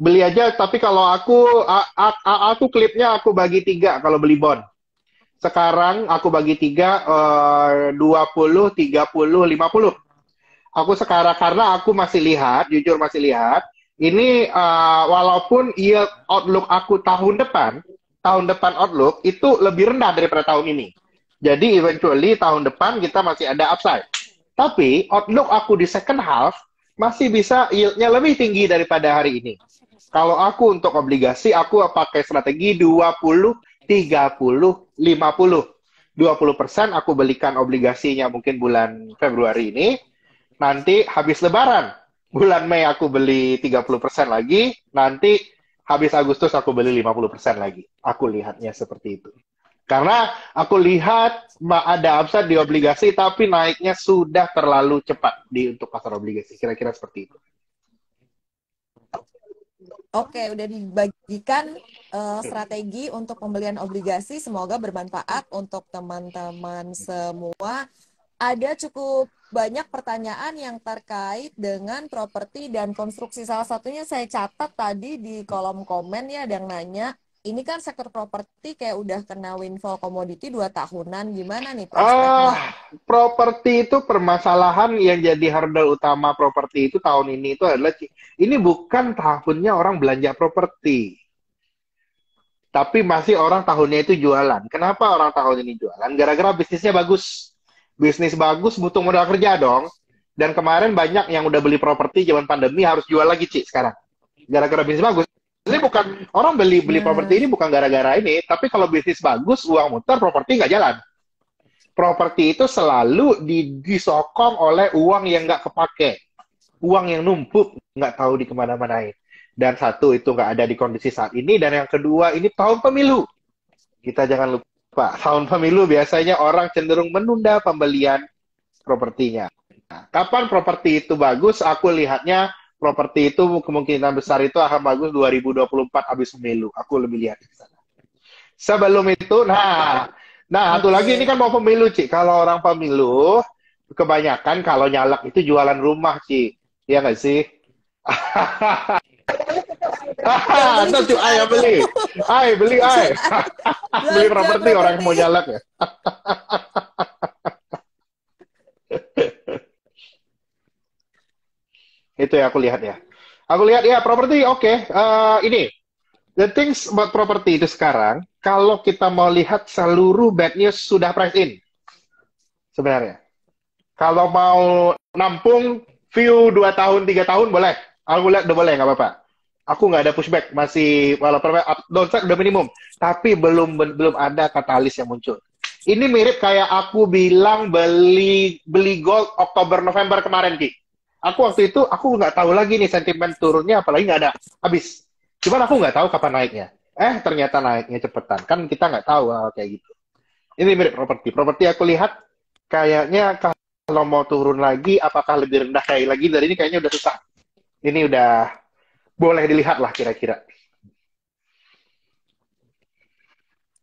Beli aja, tapi kalau aku klipnya aku bagi tiga kalau beli bond. Sekarang aku bagi tiga, 20, 30, 50. Aku sekarang, karena aku masih lihat, jujur masih lihat, ini walaupun yield outlook aku tahun depan outlook itu lebih rendah daripada tahun ini. Jadi eventually tahun depan kita masih ada upside. Tapi outlook aku di second half masih bisa yieldnya lebih tinggi daripada hari ini. Kalau aku untuk obligasi, aku pakai strategi 20, 30, 50. 20% aku belikan obligasinya mungkin bulan Februari ini. Nanti habis Lebaran, bulan Mei aku beli 30% lagi. Nanti habis Agustus aku beli 50% lagi. Aku lihatnya seperti itu. Karena aku lihat ada upside di obligasi, tapi naiknya sudah terlalu cepat untuk pasar obligasi. Kira-kira seperti itu. Oke, udah dibagikan strategi untuk pembelian obligasi. Semoga bermanfaat untuk teman-teman semua. Ada cukup banyak pertanyaan yang terkait dengan properti dan konstruksi. Salah satunya saya catat tadi di kolom komen ya, ada yang nanya, ini kan sektor properti kayak udah kena windfall commodity 2 tahunan, gimana nih Ah, prospeknya? properti itu permasalahan yang jadi hurdle utama properti itu tahun ini itu adalah ini bukan tahunnya orang belanja properti, tapi masih orang tahunnya itu jualan. Kenapa orang tahun ini jualan? Gara-gara bisnisnya bagus. Bisnis bagus butuh modal kerja dong. Dan kemarin banyak yang udah beli properti zaman pandemi harus jual lagi, Ci, sekarang. Gara-gara bisnis bagus. Ini bukan orang beli properti Nah, ini bukan gara-gara ini, tapi kalau bisnis bagus, uang muter, properti nggak jalan. Properti itu selalu disokong oleh uang yang nggak kepake, uang yang numpuk nggak tahu di kemana-manain. Dan satu itu nggak ada di kondisi saat ini, dan yang kedua ini tahun pemilu. Kita jangan lupa tahun pemilu biasanya orang cenderung menunda pembelian propertinya. Nah, kapan properti itu bagus? Aku lihatnya properti itu kemungkinan besar itu akan bagus 2024 habis pemilu. Aku lebih lihat ke sana. Sebelum itu, satu lagi ini oke. kan mau pemilu, Ci. Kalau orang pemilu, kebanyakan kalau nyalek itu jualan rumah, Ci. Iya nggak sih? Yang beli Ntar cucu cuy, ay yang tuh. beli. Ay, beli Cucu ay. ay. Beli Belanja properti orang yang properti. mau nyalek ya. Itu ya aku lihat ya. Aku lihat ya properti oke. Ini the things about properti itu sekarang, kalau kita mau lihat seluruh bad news sudah price in sebenarnya. Kalau mau nampung view 2 tahun 3 tahun boleh. Aku lihat udah boleh nggak apa-apa. Aku nggak ada pushback, masih walaupun downside udah minimum, tapi belum ada katalis yang muncul. Ini mirip kayak aku bilang beli beli gold Oktober November kemarin, Ki. Aku waktu itu aku nggak tahu lagi nih sentimen turunnya, apalagi nggak ada habis. Cuman aku nggak tahu kapan naiknya. Ternyata naiknya cepetan. Kan kita nggak tahu kayak gitu. Ini mirip properti. Properti aku lihat kayaknya kalau mau turun lagi, apakah lebih rendah kayak lagi dari ini kayaknya udah susah. Ini udah boleh dilihat lah kira-kira.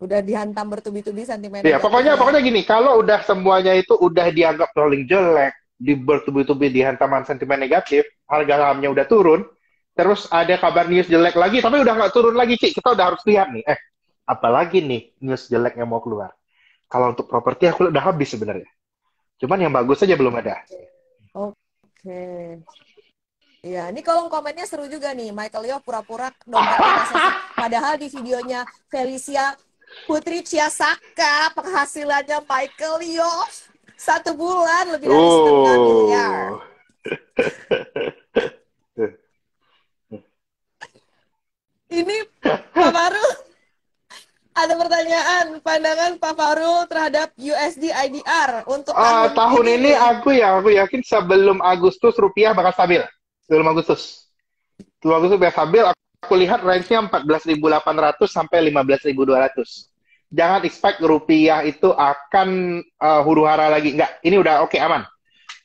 Udah dihantam bertubi-tubi sentimen Ya, pokoknya negatifnya. pokoknya gini, kalau udah semuanya itu udah dianggap rolling jelek, di bertubi-tubi di hantaman sentimen negatif, harga sahamnya udah turun, terus ada kabar news jelek lagi, tapi udah nggak turun lagi, Ci. Kita udah harus lihat nih, apalagi nih news jelek yang mau keluar. Kalau untuk properti aku udah habis sebenarnya. Cuman yang bagus aja belum ada. Oke. Iya, ini kolom komennya seru juga nih. Michael Yo pura-pura dompetnya resesi. Padahal di videonya Felicia Putri Ciasaka, penghasilannya Michael Yo 1 bulan lebih dari 500 miliar. Oh. Ini Pak Faru, ada pertanyaan. Pandangan Pak Faru terhadap USD IDR untuk tahun Tahun ini ini nih. aku yakin sebelum Agustus rupiah bakal stabil. Sebelum Agustus. Sebelum Agustus biar stabil, aku lihat range-nya 14.800 sampai 15.200. Jangan expect rupiah itu akan huru-hara lagi. Enggak, ini udah oke, aman.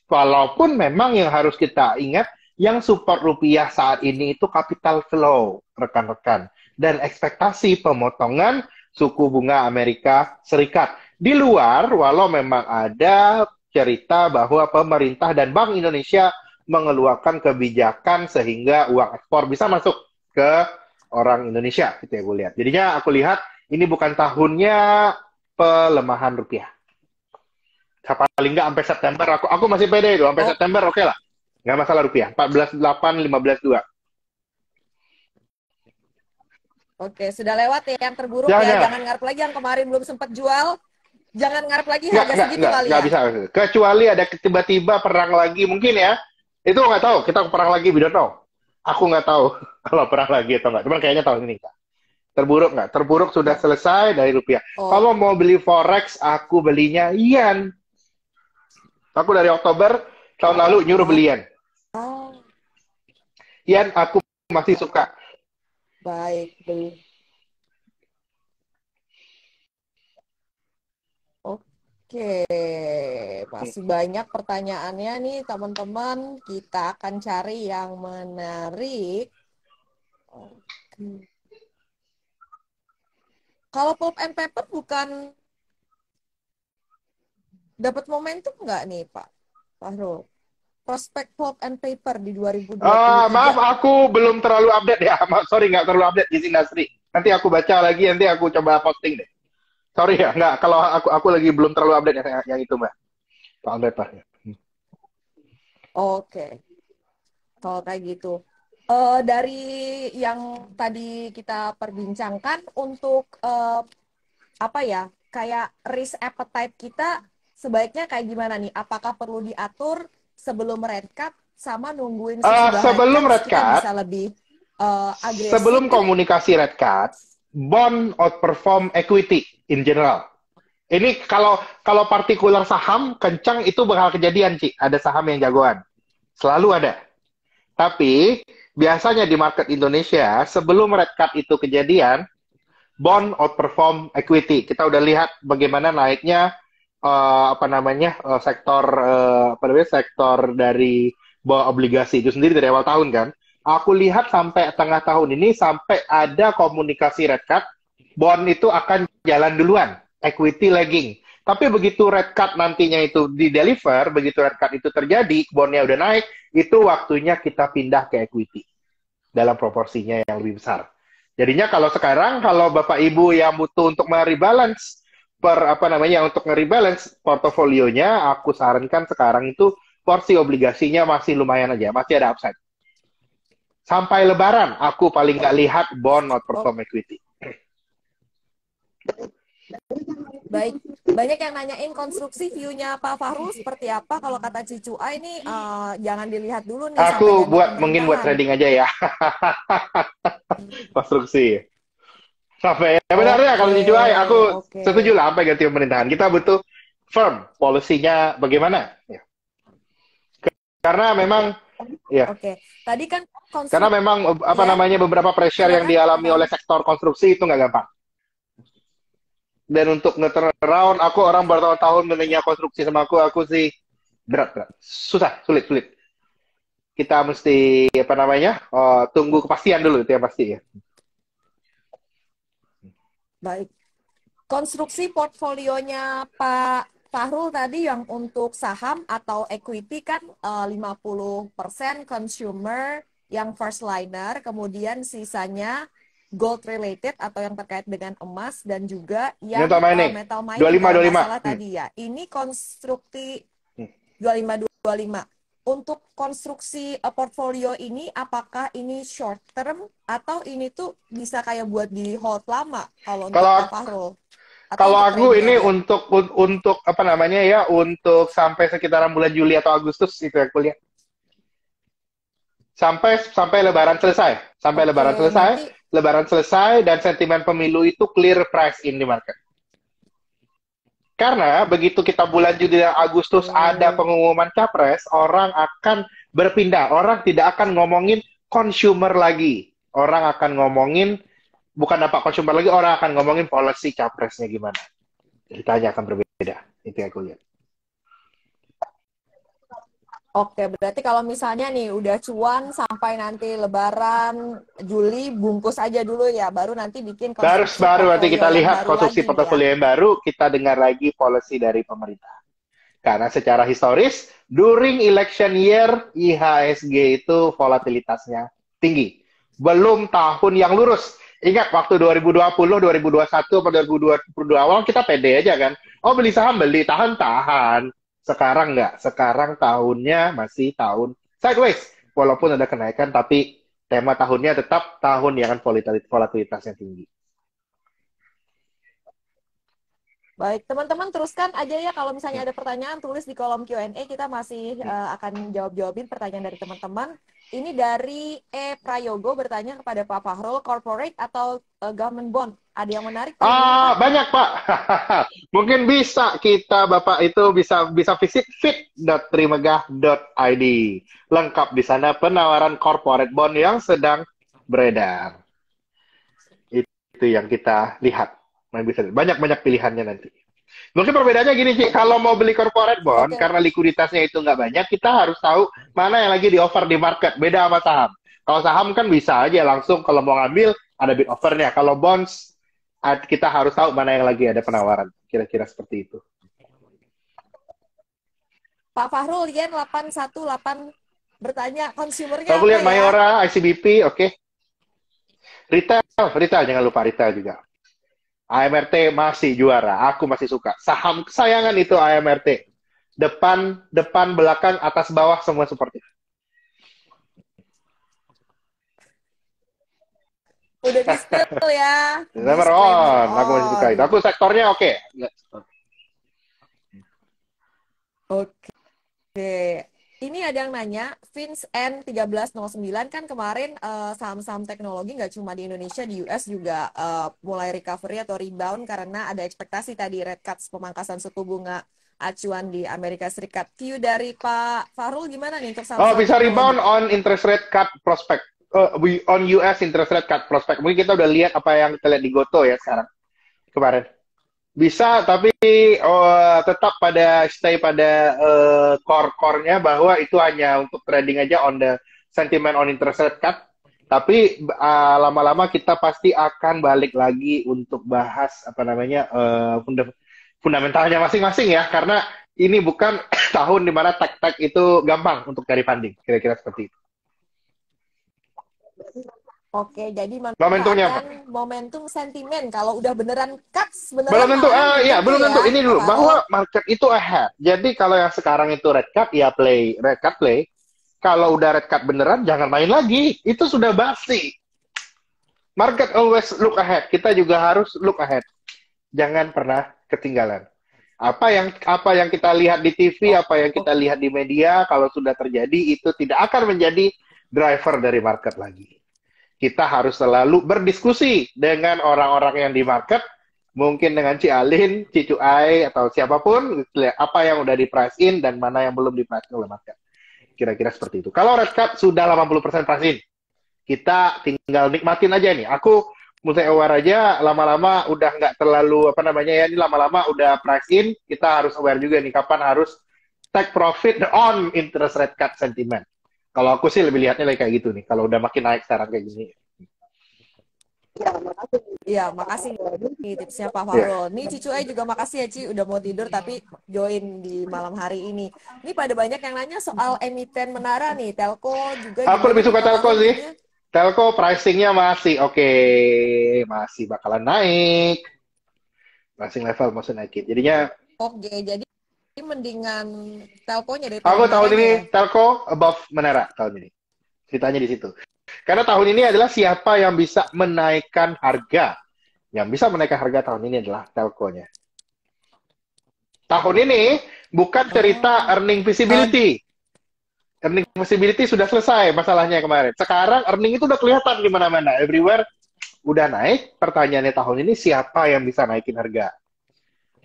Walaupun memang yang harus kita ingat, yang support rupiah saat ini itu capital flow, rekan-rekan. Dan ekspektasi pemotongan suku bunga Amerika Serikat. Di luar, walau memang ada cerita bahwa pemerintah dan Bank Indonesia mengeluarkan kebijakan sehingga uang ekspor bisa masuk ke orang Indonesia, gitu ya gue lihat. Jadinya aku lihat ini bukan tahunnya pelemahan rupiah. Paling nggak sampai September, aku masih pede itu. Sampai Oh, September oke lah. Nggak masalah rupiah. 14.8, 15.2. oke, sudah lewat ya yang terburuk Jangan, ya. jangan. Jangan ngarep lagi yang kemarin belum sempat jual. Jangan ngarep lagi harga segitu kali Nggak ya. bisa. Kecuali ada tiba-tiba perang lagi, mungkin ya. Itu nggak tahu. Kita perang lagi, we don't know. Aku nggak tahu kalau perang lagi atau nggak. Cuman kayaknya tahun ini nggak. Terburuk nggak? Terburuk sudah selesai dari rupiah. Oh, Kalau mau beli forex, aku belinya yen. Aku dari Oktober tahun lalu nyuruh oh, beli yen. oh, Yen aku masih suka. baik, baik. Oke, masih banyak pertanyaannya nih teman-teman. Kita akan cari yang menarik. Oke. Kalau pulp and paper bukan dapat momentum nggak nih Pak Fahrul? Prospek pulp and paper di 2023. Maaf, aku belum terlalu update ya. Sorry, nggak terlalu update di industri. Nanti aku baca lagi, nanti aku coba posting deh. Sorry ya, nggak. Kalau aku lagi belum terlalu update yang itu, Mbak. Soal papernya. Oke, kalau kayak gitu. Dari yang tadi kita perbincangkan untuk apa ya, kayak risk appetite kita sebaiknya kayak gimana nih? Apakah perlu diatur sebelum red cut sama nungguin sesudah red Sebelum cut red kita cut, bisa lebih agresif sebelum kah? komunikasi red cut, bond outperform equity in general. Ini kalau partikular saham kencang itu bakal kejadian, Ci. Ada saham yang jagoan. Selalu ada. Tapi biasanya di market Indonesia sebelum red cut itu kejadian, bond outperform equity. Kita udah lihat bagaimana naiknya sektor sektor dari bawah obligasi itu sendiri dari awal tahun kan. Aku lihat sampai tengah tahun ini sampai ada komunikasi red cut, bond itu akan jalan duluan, equity lagging. Tapi begitu red cut nantinya itu di deliver, begitu red cut itu terjadi, bondnya udah naik, itu waktunya kita pindah ke equity dalam proporsinya yang lebih besar. Jadinya kalau sekarang, kalau Bapak Ibu yang butuh untuk merebalance untuk nge-rebalance portofolionya, aku sarankan sekarang itu porsi obligasinya masih lumayan aja, masih ada upside. Sampai Lebaran, aku paling nggak lihat bond not Oh, perform equity. baik. Banyak yang nanyain konstruksi view-nya Pak Fahrul seperti apa. Kalau kata Cicu A ini jangan dilihat dulu nih sampai Aku ganti mungkin buat pemerintahan. trading aja ya, konstruksi. Sampai ya benarnya Oke, kalau dijual, aku oke. setuju lah sampai ganti pemerintahan. Kita butuh firm, polisinya bagaimana. Ya. Karena memang, ya, Oke. Tadi kan karena konstruksi memang ya, beberapa pressure yang silakan Pak dialami oleh Fahrul. sektor konstruksi itu nggak gampang. Dan untuk nge-turnaround, aku orang bertahun-tahun menanya konstruksi sama aku sih berat. Susah, sulit. Kita mesti tunggu kepastian dulu itu yang pasti ya. Baik. Konstruksi portfolionya Pak Fahrul tadi yang untuk saham atau equity kan 50% consumer yang first liner, kemudian sisanya gold related atau yang terkait dengan emas dan juga Ini yang tambahin nih, metal mining 25, kalau nggak 25. salah tadi ya. Ini konstruksi 25. Untuk konstruksi portfolio ini, apakah ini short term atau ini tuh bisa kayak buat di hold lama kalau untuk Kalau Pak Fahrul? Atau Kalau untuk aku trading ini aja? untuk untuk sampai sekitaran bulan Juli atau Agustus itu ya kuliah. Sampai Lebaran selesai. Sampai Oke, Lebaran selesai, nanti Lebaran selesai dan sentimen pemilu itu clear price in di market. Karena begitu kita bulan Juli dan Agustus ada oke. pengumuman capres, orang akan berpindah. Orang tidak akan ngomongin consumer lagi. orang akan ngomongin bukan dampak consumer lagi, orang akan ngomongin policy capresnya gimana. Ceritanya akan berbeda. Itu yang aku lihat. Oke, berarti kalau misalnya nih udah cuan sampai nanti Lebaran Juli bungkus aja dulu ya, baru nanti bikin konstruksi Baru nanti portfolio kita yang lihat baru konstruksi lagi nih ya. portofolio yang baru, kita dengar lagi policy dari pemerintah. Karena secara historis, during election year, IHSG itu volatilitasnya tinggi. Belum tahun yang lurus. Ingat waktu 2020, 2021, atau 2022 awal kita pede aja kan. Oh beli saham, beli, tahan-tahan. Sekarang nggak. Sekarang tahunnya masih tahun sideways. Walaupun ada kenaikan, tapi tema tahunnya tetap tahun yang volatilitasnya tinggi. Baik, teman-teman teruskan aja ya kalau misalnya ada pertanyaan tulis di kolom Q&A, kita masih akan jawab-jawabin pertanyaan dari teman-teman. Ini dari Prayogo bertanya kepada Pak Fahrul, corporate atau government bond? Ada yang menarik pilihnya Pak? Banyak Pak. Mungkin bisa kita Bapak itu bisa visit fit.trimegah.id. Lengkap di sana penawaran corporate bond yang sedang beredar. Itu yang kita lihat. Banyak pilihannya nanti. Mungkin perbedaannya gini, Ci. Kalau mau beli corporate bond, karena likuiditasnya itu nggak banyak, kita harus tahu mana yang lagi di offer di market. Beda sama saham. Kalau saham kan bisa aja langsung kalau mau ngambil, ada bid offernya. Kalau bonds, kita harus tahu mana yang lagi ada penawaran. Kira-kira seperti itu. Pak Fahrul, Yen 818 bertanya, konsumernya Kalau apa lihat ya? Mayora, ICBP, oke. Retail, jangan lupa retail juga. AMRT masih juara, aku masih suka. Saham kesayangan itu AMRT. Depan, belakang, atas, bawah, semua seperti itu. Udah di spill ya. Number on, aku masih suka itu. Aku sektornya oke. Oke. Ini ada yang nanya, Vince N1309 kan kemarin saham-saham teknologi nggak cuma di Indonesia, di US juga mulai recovery atau rebound karena ada ekspektasi tadi rate cuts, pemangkasan suku bunga acuan di Amerika Serikat. View dari Pak Fahrul gimana nih untuk saham-saham Bisa teknologi? rebound on interest rate cut prospect. On US interest rate cut prospect. Mungkin kita udah lihat apa yang kita lihat di Goto ya sekarang. Kemarin. Bisa, tapi tetap stay pada core-nya bahwa itu hanya untuk trading aja on the sentiment on interest rate cut. Tapi lama-lama kita pasti akan balik lagi untuk bahas apa namanya fundamentalnya masing-masing ya, karena ini bukan tahun di mana tech itu gampang untuk cari funding, kira-kira seperti itu. Oke, jadi Momentumnya apa? Momentum sentimen kalau udah beneran cuts, beneran belum tentu, belum tentu. Ya, ini dulu, bahwa market itu ahead. Jadi kalau yang sekarang itu red cut, ya red cut play. Kalau udah red cut beneran, jangan main lagi. Itu sudah basi. Market always look ahead. Kita juga harus look ahead. Jangan pernah ketinggalan. Apa yang kita lihat di TV, apa yang kita lihat di media, kalau sudah terjadi, itu tidak akan menjadi driver dari market lagi. Kita harus selalu berdiskusi dengan orang-orang yang di market, mungkin dengan Ci Alin, Ci Cuai, atau siapapun, apa yang udah di price in dan mana yang belum di price in oleh market. Kira-kira seperti itu. Kalau red cut sudah 80% price in, kita tinggal nikmatin aja nih. Aku mulai aware aja, lama-lama udah nggak terlalu, ini lama-lama udah price in, kita harus aware juga nih, kapan harus take profit on interest rate cut sentiment. Kalau aku sih lebih lihatnya kayak gitu nih, kalau udah makin naik sekarang kayak gini. Iya, makasih nih tipsnya Pak Fahrul. Nih Ci Cuai juga makasih ya Ci, udah mau tidur tapi join di malam hari ini. Ini pada banyak yang nanya soal emiten Menara nih, Telco juga. Aku lebih suka Telco sih. Telco pricingnya masih oke, masih bakalan naik. Pricing level masih naikin. Jadinya oke, jadi mendingan Telco-nya dari aku tahun ini Telco above Menara tahun ini. Ceritanya di situ. Karena tahun ini adalah siapa yang bisa menaikkan harga. Yang bisa menaikkan harga tahun ini adalah Telco-nya. Tahun ini bukan cerita earning visibility. Earning visibility sudah selesai masalahnya kemarin. Sekarang earning itu udah kelihatan di mana-mana. Everywhere udah naik. Pertanyaannya tahun ini siapa yang bisa naikin harga?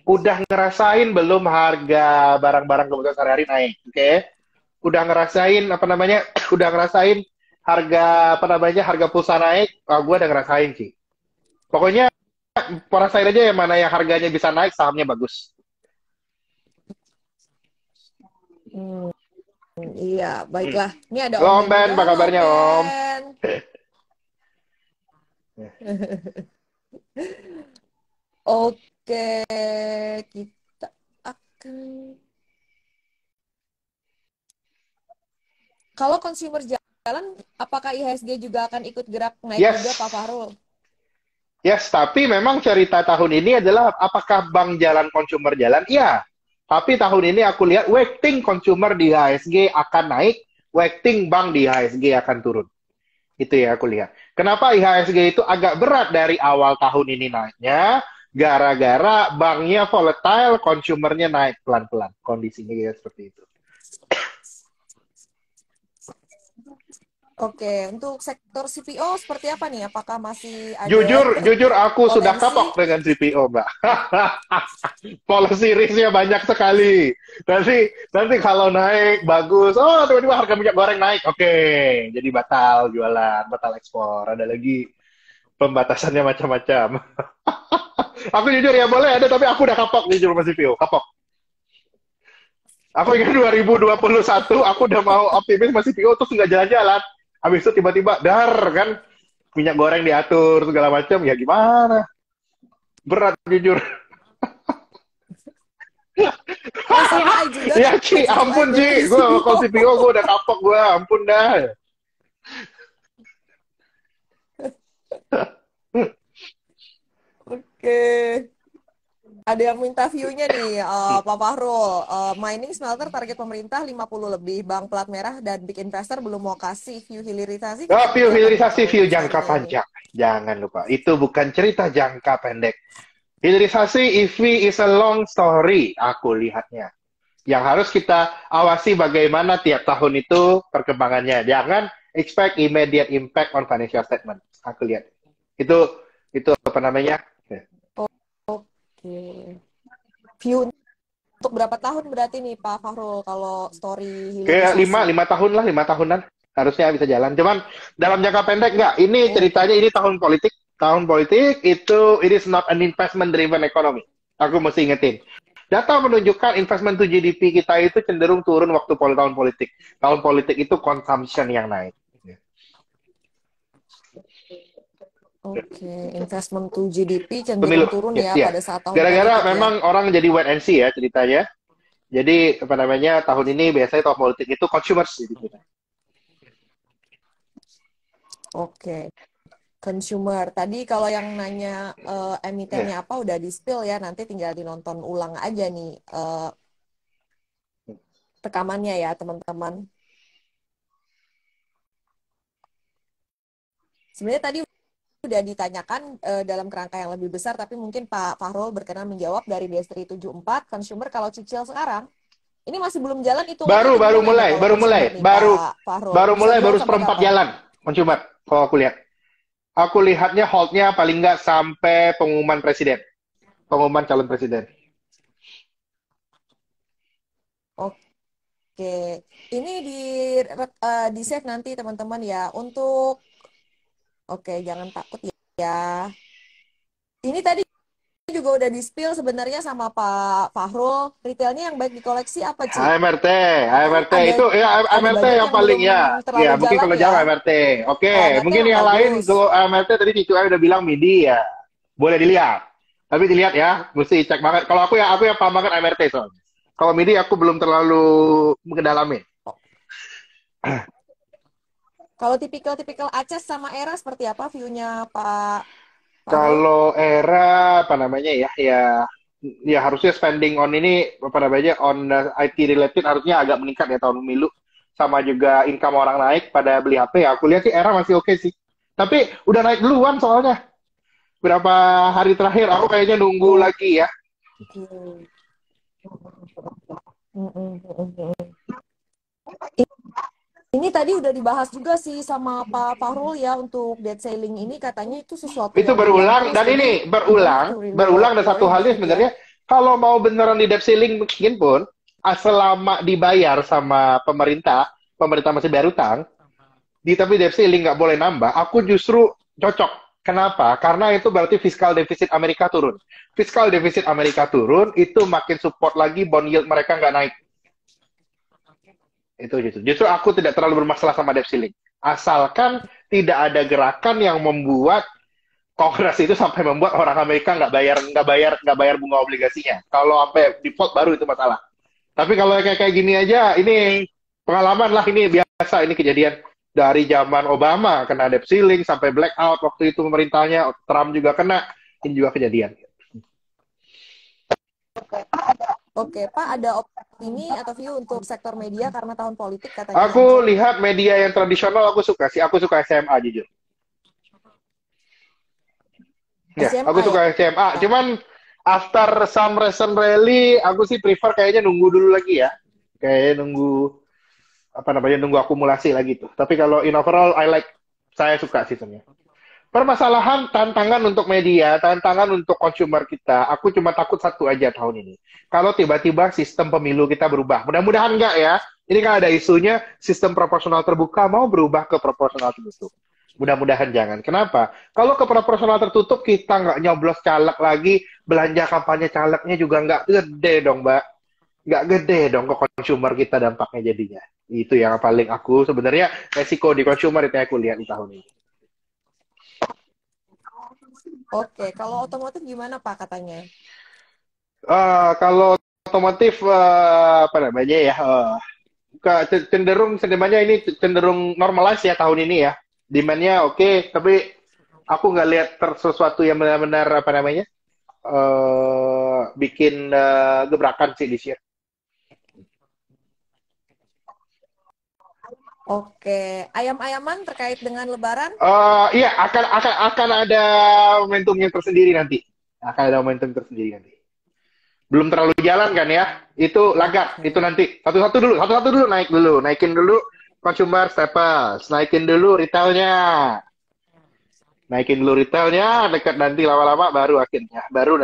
Udah ngerasain belum harga barang-barang kebutuhan sehari-hari naik? Oke. Udah ngerasain udah ngerasain harga apa namanya harga pulsa naik, gue udah ngerasain sih. Pokoknya rasain aja yang mana yang harganya bisa naik, sahamnya bagus. Hmm, iya, Hmm. baiklah. Ini ada Halo Om Om Ben Ben, juga. apa Halo Om kabarnya Om? Ben. Oke, kita akan... Kalau consumer jalan, apakah IHSG juga akan ikut gerak naik juga, Pak Yes, Fahrul? yes, tapi memang cerita tahun ini adalah apakah bank jalan consumer jalan? Iya. Tapi tahun ini aku lihat weighting consumer di HSG akan naik, weighting bank di HSG akan turun. Itu ya aku lihat. Kenapa IHSG itu agak berat dari awal tahun ini naiknya? Gara-gara banknya volatile, consumernya naik pelan-pelan. Kondisinya ya seperti itu. Oke, untuk sektor CPO seperti apa nih? Apakah masih ada Jujur, jujur aku sudah potensi? kapok dengan CPO, Mbak. Policy risk-nya banyak sekali. Nanti kalau naik bagus, oh tiba-tiba harga minyak goreng naik, oke, jadi batal jualan, batal ekspor. Ada lagi pembatasannya macam-macam. Aku jujur ya boleh ada, tapi aku udah kapok jujur sama CPO, kapok. Aku ingat 2021, aku udah mau optimis sama CPO, terus nggak jalan-jalan. Habis itu tiba-tiba, dar kan, minyak goreng diatur, segala macam, ya gimana? Berat jujur. Ya sama juga Ya Ci, kayak CCI ampun berarti Ci, gue CPO. kalau CPO gue udah kapok gue, ampun dah. Oke. Ada yang minta view-nya nih, Pak Fahrul. Mining smelter target pemerintah 50 lebih. Bank Plat Merah dan Big Investor belum mau kasih view hilirisasi Oh, kayak view seperti apa nih Pak hilirisasi, kalau view untuk jangka story-nya ini? panjang. Jangan lupa, itu bukan cerita jangka pendek. Hilirisasi EV is a long story, aku lihatnya. Yang harus kita awasi bagaimana tiap tahun itu perkembangannya. Jangan expect immediate impact on financial statement. Aku lihat. Itu apa namanya? Oke. View untuk berapa tahun berarti nih Pak Fahrul kalau story Kayak hilirisasi? lima tahun lah, 5 tahunan harusnya bisa jalan. Cuman dalam jangka pendek nggak. Ini Oh, ceritanya ini tahun politik. Tahun politik itu it is not an investment driven economy. Aku mesti ingetin. Data menunjukkan investment to GDP kita itu cenderung turun waktu tahun politik. Tahun politik itu consumption yang naik. oke. Investment to GDP cenderung Pemilu, turun yes ya ya. pada saat tahun politik Gara-gara ya. memang orang jadi wait and see ya ceritanya. Jadi apa namanya tahun ini biasanya tahun politik itu consumers gitu. Oke. Consumer. Tadi kalau yang nanya Ya. emitennya apa udah di-spill ya, nanti tinggal dinonton ulang aja nih rekamannya ya teman-teman. Sebenarnya tadi udah ditanyakan dalam kerangka yang lebih besar, tapi mungkin Pak Fahrul berkenan menjawab dari Destri 74, consumer kalau cicil sekarang, ini masih belum jalan hitungannya Baru baru gimana nih mulai, kalau baru mulai, consumer nih baru Pak Fahrul? baru Bisa mulai, jual baru sampai seperempat kapan? jalan consumer. Kalau aku lihat, aku lihatnya holdnya paling nggak sampai pengumuman presiden, pengumuman calon presiden. Oke, ini di save nanti teman-teman ya. Untuk oke, jangan takut ya. Ini tadi juga udah di-spill sebenarnya sama Pak Fahrul. Retailnya yang baik di koleksi apa, Ci? HMRT, Kan HMRT ada itu ya ada HMRT banyak yang yang paling belum ya, terlalu ya mungkin jalan kalau ya. jawab HMRT. Oke, Kalau MRT mungkin emang yang lain bagus. kalau HMRT tadi Cicu udah bilang MIDI ya, boleh dilihat. Tapi dilihat ya, mesti cek banget. Kalau aku yang paham banget HMRT soalnya. Kalau MIDI aku belum terlalu mendalami. Kalau tipikal-tipikal Aces sama Era seperti apa view-nya Pak Fahrul? Kalau era apa namanya ya, ya harusnya spending on ini apa namanya on IT related harusnya agak meningkat ya tahun pemilu. Sama juga income orang naik pada beli HP ya. Aku lihat sih era masih oke sih. Tapi udah naik duluan soalnya. Berapa hari terakhir aku kayaknya nunggu Oke. lagi ya. Mm-mm, mm-mm. Ini tadi udah dibahas juga sih sama Pak Fahrul ya untuk debt ceiling ini katanya itu sesuatu Itu yang harian berulang terus. dan Jadi ini you don't have to berulang, really berulang dan worry satu about halnya it ya. sebenarnya kalau mau beneran di debt ceiling mungkin pun selama dibayar sama pemerintah, pemerintah masih bayar utang, tapi debt ceiling nggak boleh nambah, aku justru cocok. Kenapa? Karena itu berarti fiskal defisit Amerika turun. Fiskal defisit Amerika turun, itu makin support lagi bond yield mereka nggak naik. Itu justru. Justru aku tidak terlalu bermasalah sama debt ceiling. Asalkan tidak ada gerakan yang membuat Kongres itu sampai membuat orang Amerika nggak bayar bunga obligasinya. Kalau sampai default baru itu masalah. Tapi kalau kayak gini aja, ini pengalaman lah, ini biasa, ini kejadian dari zaman Obama kena debt ceiling sampai blackout waktu itu pemerintahnya, Trump juga kena, ini juga kejadian. Oke, Pak, ada opini atau view untuk sektor media karena tahun politik katanya Aku anjlok. lihat media yang tradisional aku suka sih, aku suka SMA jujur. Ya, aku SMA ya? suka SMA. Cuman after some recent rally, aku sih prefer kayaknya nunggu dulu lagi ya. Kayak nunggu apa namanya, nunggu akumulasi lagi tuh. Tapi kalau in overall I like, saya suka sistemnya. Permasalahan tantangan untuk media, tantangan untuk consumer kita, aku cuma takut satu aja tahun ini. Kalau tiba-tiba sistem pemilu kita berubah. Mudah-mudahan enggak ya. Ini kan ada isunya sistem proporsional terbuka mau berubah ke proporsional tertutup. Mudah-mudahan jangan. Kenapa? Kalau ke proporsional tertutup kita nggak nyoblos caleg lagi, belanja kampanye calegnya juga nggak gede dong, Mbak. Nggak gede dong ke consumer kita dampaknya jadinya. Itu yang paling aku sebenarnya resiko di consumer itu yang aku lihat di tahun ini. Oke, kalau otomotif gimana Pak katanya? Kalau otomotif apa namanya ya, cenderung sebenarnya ini cenderung normalize ya tahun ini ya. Demand-nya oke, tapi aku nggak lihat sesuatu yang benar-benar apa namanya bikin gebrakan sih di sini. Oke, ayam-ayaman terkait dengan Lebaran? Iya, akan ada momentumnya tersendiri nanti. Akan ada momentum tersendiri nanti. Belum terlalu jalan kan ya? Itu lagak, itu nanti satu-satu dulu, naikin dulu consumer staples, naikin dulu retailnya, dekat nanti lama-lama baru akhirnya, baru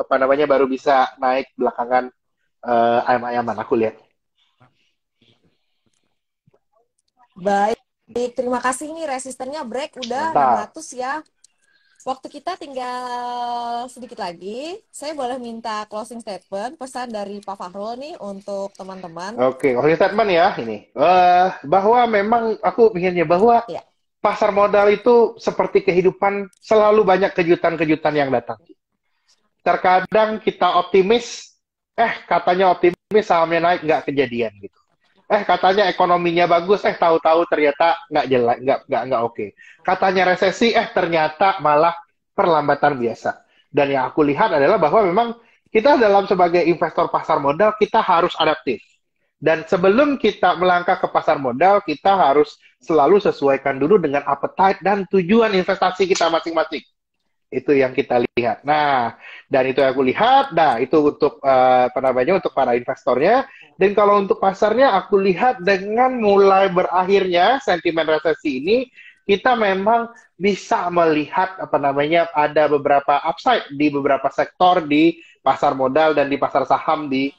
apa namanya, baru bisa naik belakangan ayam-ayaman aku lihat. Baik, terima kasih nih resistennya break udah Mantap. 600 ya. Waktu kita tinggal sedikit lagi. Saya boleh minta closing statement, pesan dari Pak Fahrul nih untuk teman-teman. Oke, closing statement ya ini. Bahwa memang aku pikirnya bahwa Ya, pasar modal itu seperti kehidupan, selalu banyak kejutan-kejutan yang datang. Terkadang kita optimis, katanya optimis sahamnya naik, nggak kejadian gitu. Katanya ekonominya bagus, tahu-tahu ternyata nggak jelas, nggak oke. Katanya resesi, ternyata malah perlambatan biasa. Dan yang aku lihat adalah bahwa memang kita dalam sebagai investor pasar modal, kita harus adaptif. Dan sebelum kita melangkah ke pasar modal, kita harus selalu sesuaikan dulu dengan appetite dan tujuan investasi kita masing-masing. Itu yang kita lihat. Nah, dan itu yang aku lihat. Nah, itu untuk apa namanya, untuk para investornya. Dan kalau untuk pasarnya, aku lihat dengan mulai berakhirnya sentimen resesi ini, kita memang bisa melihat apa namanya, ada beberapa upside di beberapa sektor di pasar modal dan di pasar saham di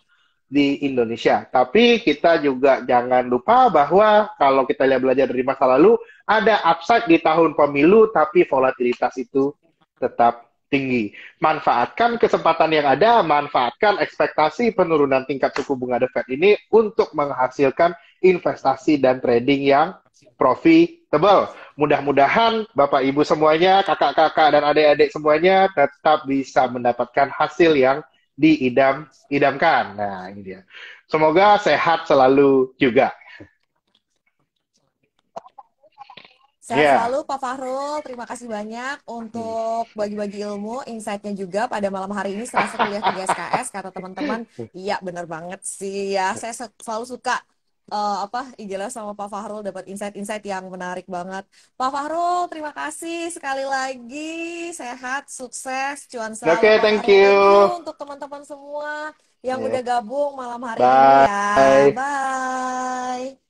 Indonesia. Tapi kita juga jangan lupa bahwa kalau kita lihat belajar dari masa lalu, ada upside di tahun pemilu, tapi volatilitas itu tetap tinggi. Manfaatkan kesempatan yang ada, manfaatkan ekspektasi penurunan tingkat suku bunga The Fed ini untuk menghasilkan investasi dan trading yang profitable. Mudah-mudahan Bapak Ibu semuanya, kakak-kakak dan adik-adik semuanya tetap bisa mendapatkan hasil yang diidam-idamkan. Nah, ini dia. Semoga sehat selalu juga. sehat Ya. selalu Pak Fahrul. Terima kasih banyak untuk bagi-bagi ilmu, insight-nya juga pada malam hari ini serasa kuliah 3 SKS kata teman-teman. Iya, bener banget sih ya. Saya selalu suka jelas sama Pak Fahrul dapat insight-insight yang menarik banget. Pak Fahrul, terima kasih sekali lagi. Sehat, sukses, cuan selalu Oke, Pak thank Fahrul. Thank you. you untuk teman-teman semua yang Ya. udah gabung malam hari ini ya. Bye. Bye.